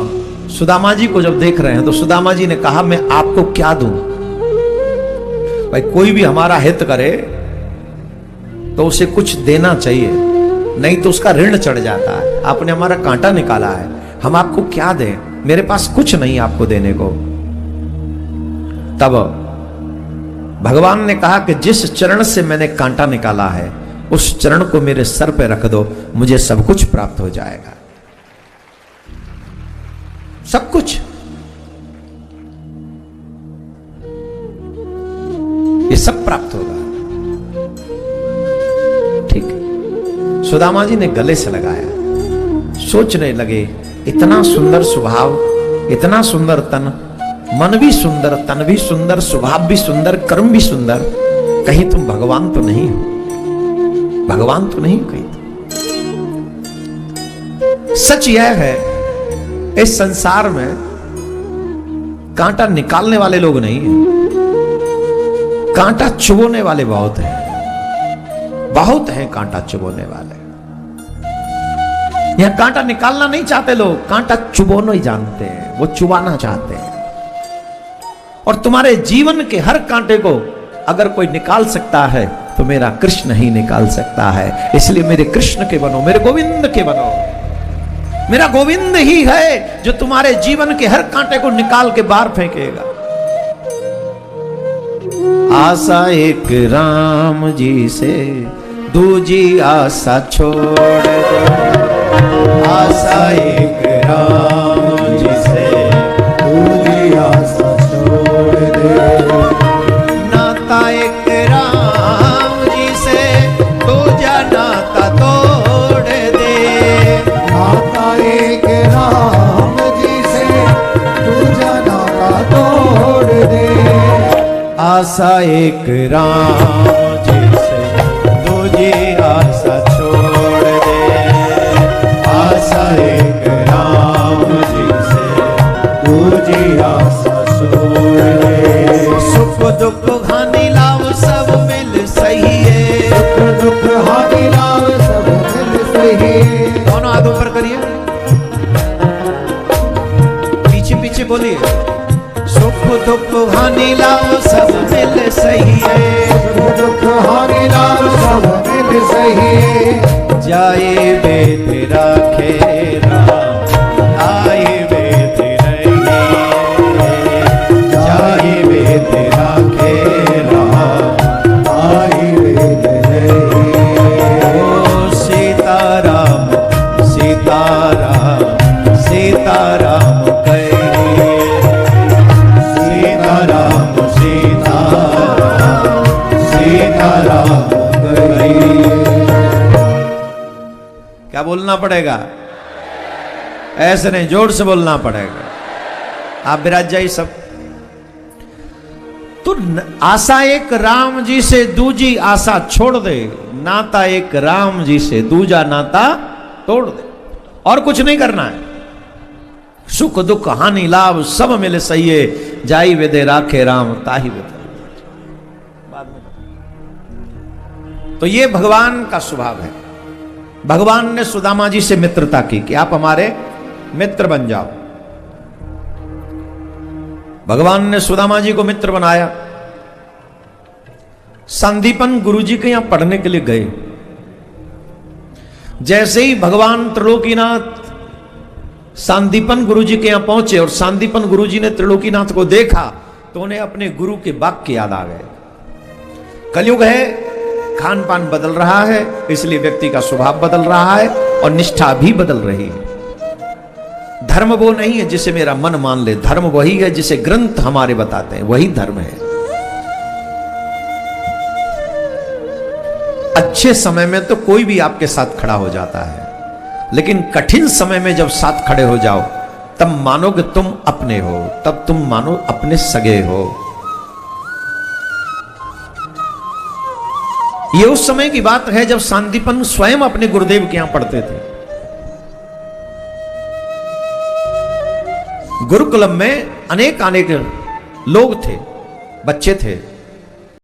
सुदामा जी को जब देख रहे हैं, तो सुदामा जी ने कहा, मैं आपको क्या दूं? भाई, कोई भी हमारा हित करे तो उसे कुछ देना चाहिए, नहीं तो उसका ऋण चढ़ जाता है। आपने हमारा कांटा निकाला है, हम आपको क्या दें? मेरे पास कुछ नहीं आपको देने को। तब भगवान ने कहा कि जिस चरण से मैंने कांटा निकाला है, उस चरण को मेरे सर पे रख दो, मुझे सब कुछ प्राप्त हो जाएगा। सब कुछ। ये सब प्राप्त होगा। ठीक। सुदामा जी ने गले से लगाया, सोचने लगे, इतना सुंदर स्वभाव, इतना सुंदर तन, मन भी सुंदर, तन भी सुंदर, स्वभाव भी सुंदर, कर्म भी सुंदर, कहीं तुम भगवान तो नहीं हो? भगवान तो नहीं हो कहीं? सच यह है, इस संसार में कांटा निकालने वाले लोग नहीं हैं, कांटा चुभोने वाले बहुत हैं। बहुत हैं कांटा चुभोने वाले। यहां कांटा निकालना नहीं चाहते लोग, कांटा चुभोना ही जानते हैं, वो चुभाना चाहते हैं। और तुम्हारे जीवन के हर कांटे को अगर कोई निकाल सकता है तो मेरा कृष्ण ही निकाल सकता है। इसलिए मेरे कृष्ण के बनो, मेरे गोविंद के बनो। मेरा गोविंद ही है जो तुम्हारे जीवन के हर कांटे को निकाल के बाहर फेंकेगा। आशा एक राम जी से, दूजी आशा छोड़ दो। आशा एक राम जी से, दूजी आशा छोड़ दो। नाता एक राम जी से, दूजा नाता तोड़ दे। नाता एक राम जी से, दूजा नाता तोड़ दे। आशा एक राम जी से, दूजी आशा छोड़ दे। आशा एक राम जी से, दूजी आशा छोड़ दे। सुख दुख हानि लाभ सब मिल सही है। सुख दुख हानि लाभ सब मिल सही दुख हानि लाभ सब मिल सही है, सुख दुख हानि लाभ सब मिल सही। जाए वेद राखे राम, आए वेद रहिए, जाए वेद राखे राम, आए वेद रहिए। ओ सीताराम सीताराम सीताराम कहिए, सीताराम सीताराम सीताराम कहिए। क्या बोलना पड़ेगा? ऐसे नहीं, जोर से बोलना पड़ेगा। आप विराज जाइए सब। तो आशा एक राम जी से दूजी आशा छोड़ दे, नाता एक राम जी से दूजा नाता तोड़ दे, और कुछ नहीं करना है। सुख दुख हानि लाभ सब मिले सहिए, जाई वेदे राखे राम ताही वेद। तो ये भगवान का स्वभाव है। भगवान ने सुदामा जी से मित्रता की कि आप हमारे मित्र बन जाओ। भगवान ने सुदामा जी को मित्र बनाया। संदीपन गुरुजी के यहां पढ़ने के लिए गए। जैसे ही भगवान त्रिलोकीनाथ सांदीपन गुरुजी के यहां पहुंचे और सांदीपन गुरुजी ने त्रिलोकीनाथ को देखा तो उन्हें अपने गुरु के वाक्य याद आ गए। कलयुग है, खान पान बदल रहा है, इसलिए व्यक्ति का स्वभाव बदल रहा है और निष्ठा भी बदल रही है। धर्म वो नहीं है जिसे मेरा मन मान ले, धर्म वही है जिसे ग्रंथ हमारे बताते हैं, वही धर्म है। अच्छे समय में तो कोई भी आपके साथ खड़ा हो जाता है, लेकिन कठिन समय में जब साथ खड़े हो जाओ तब मानो कि तुम अपने हो, तब तुम मानो अपने सगे हो। ये उस समय की बात है जब सांदीपन स्वयं अपने गुरुदेव के यहां पढ़ते थे। गुरुकुलम में अनेक अनेक लोग थे, बच्चे थे।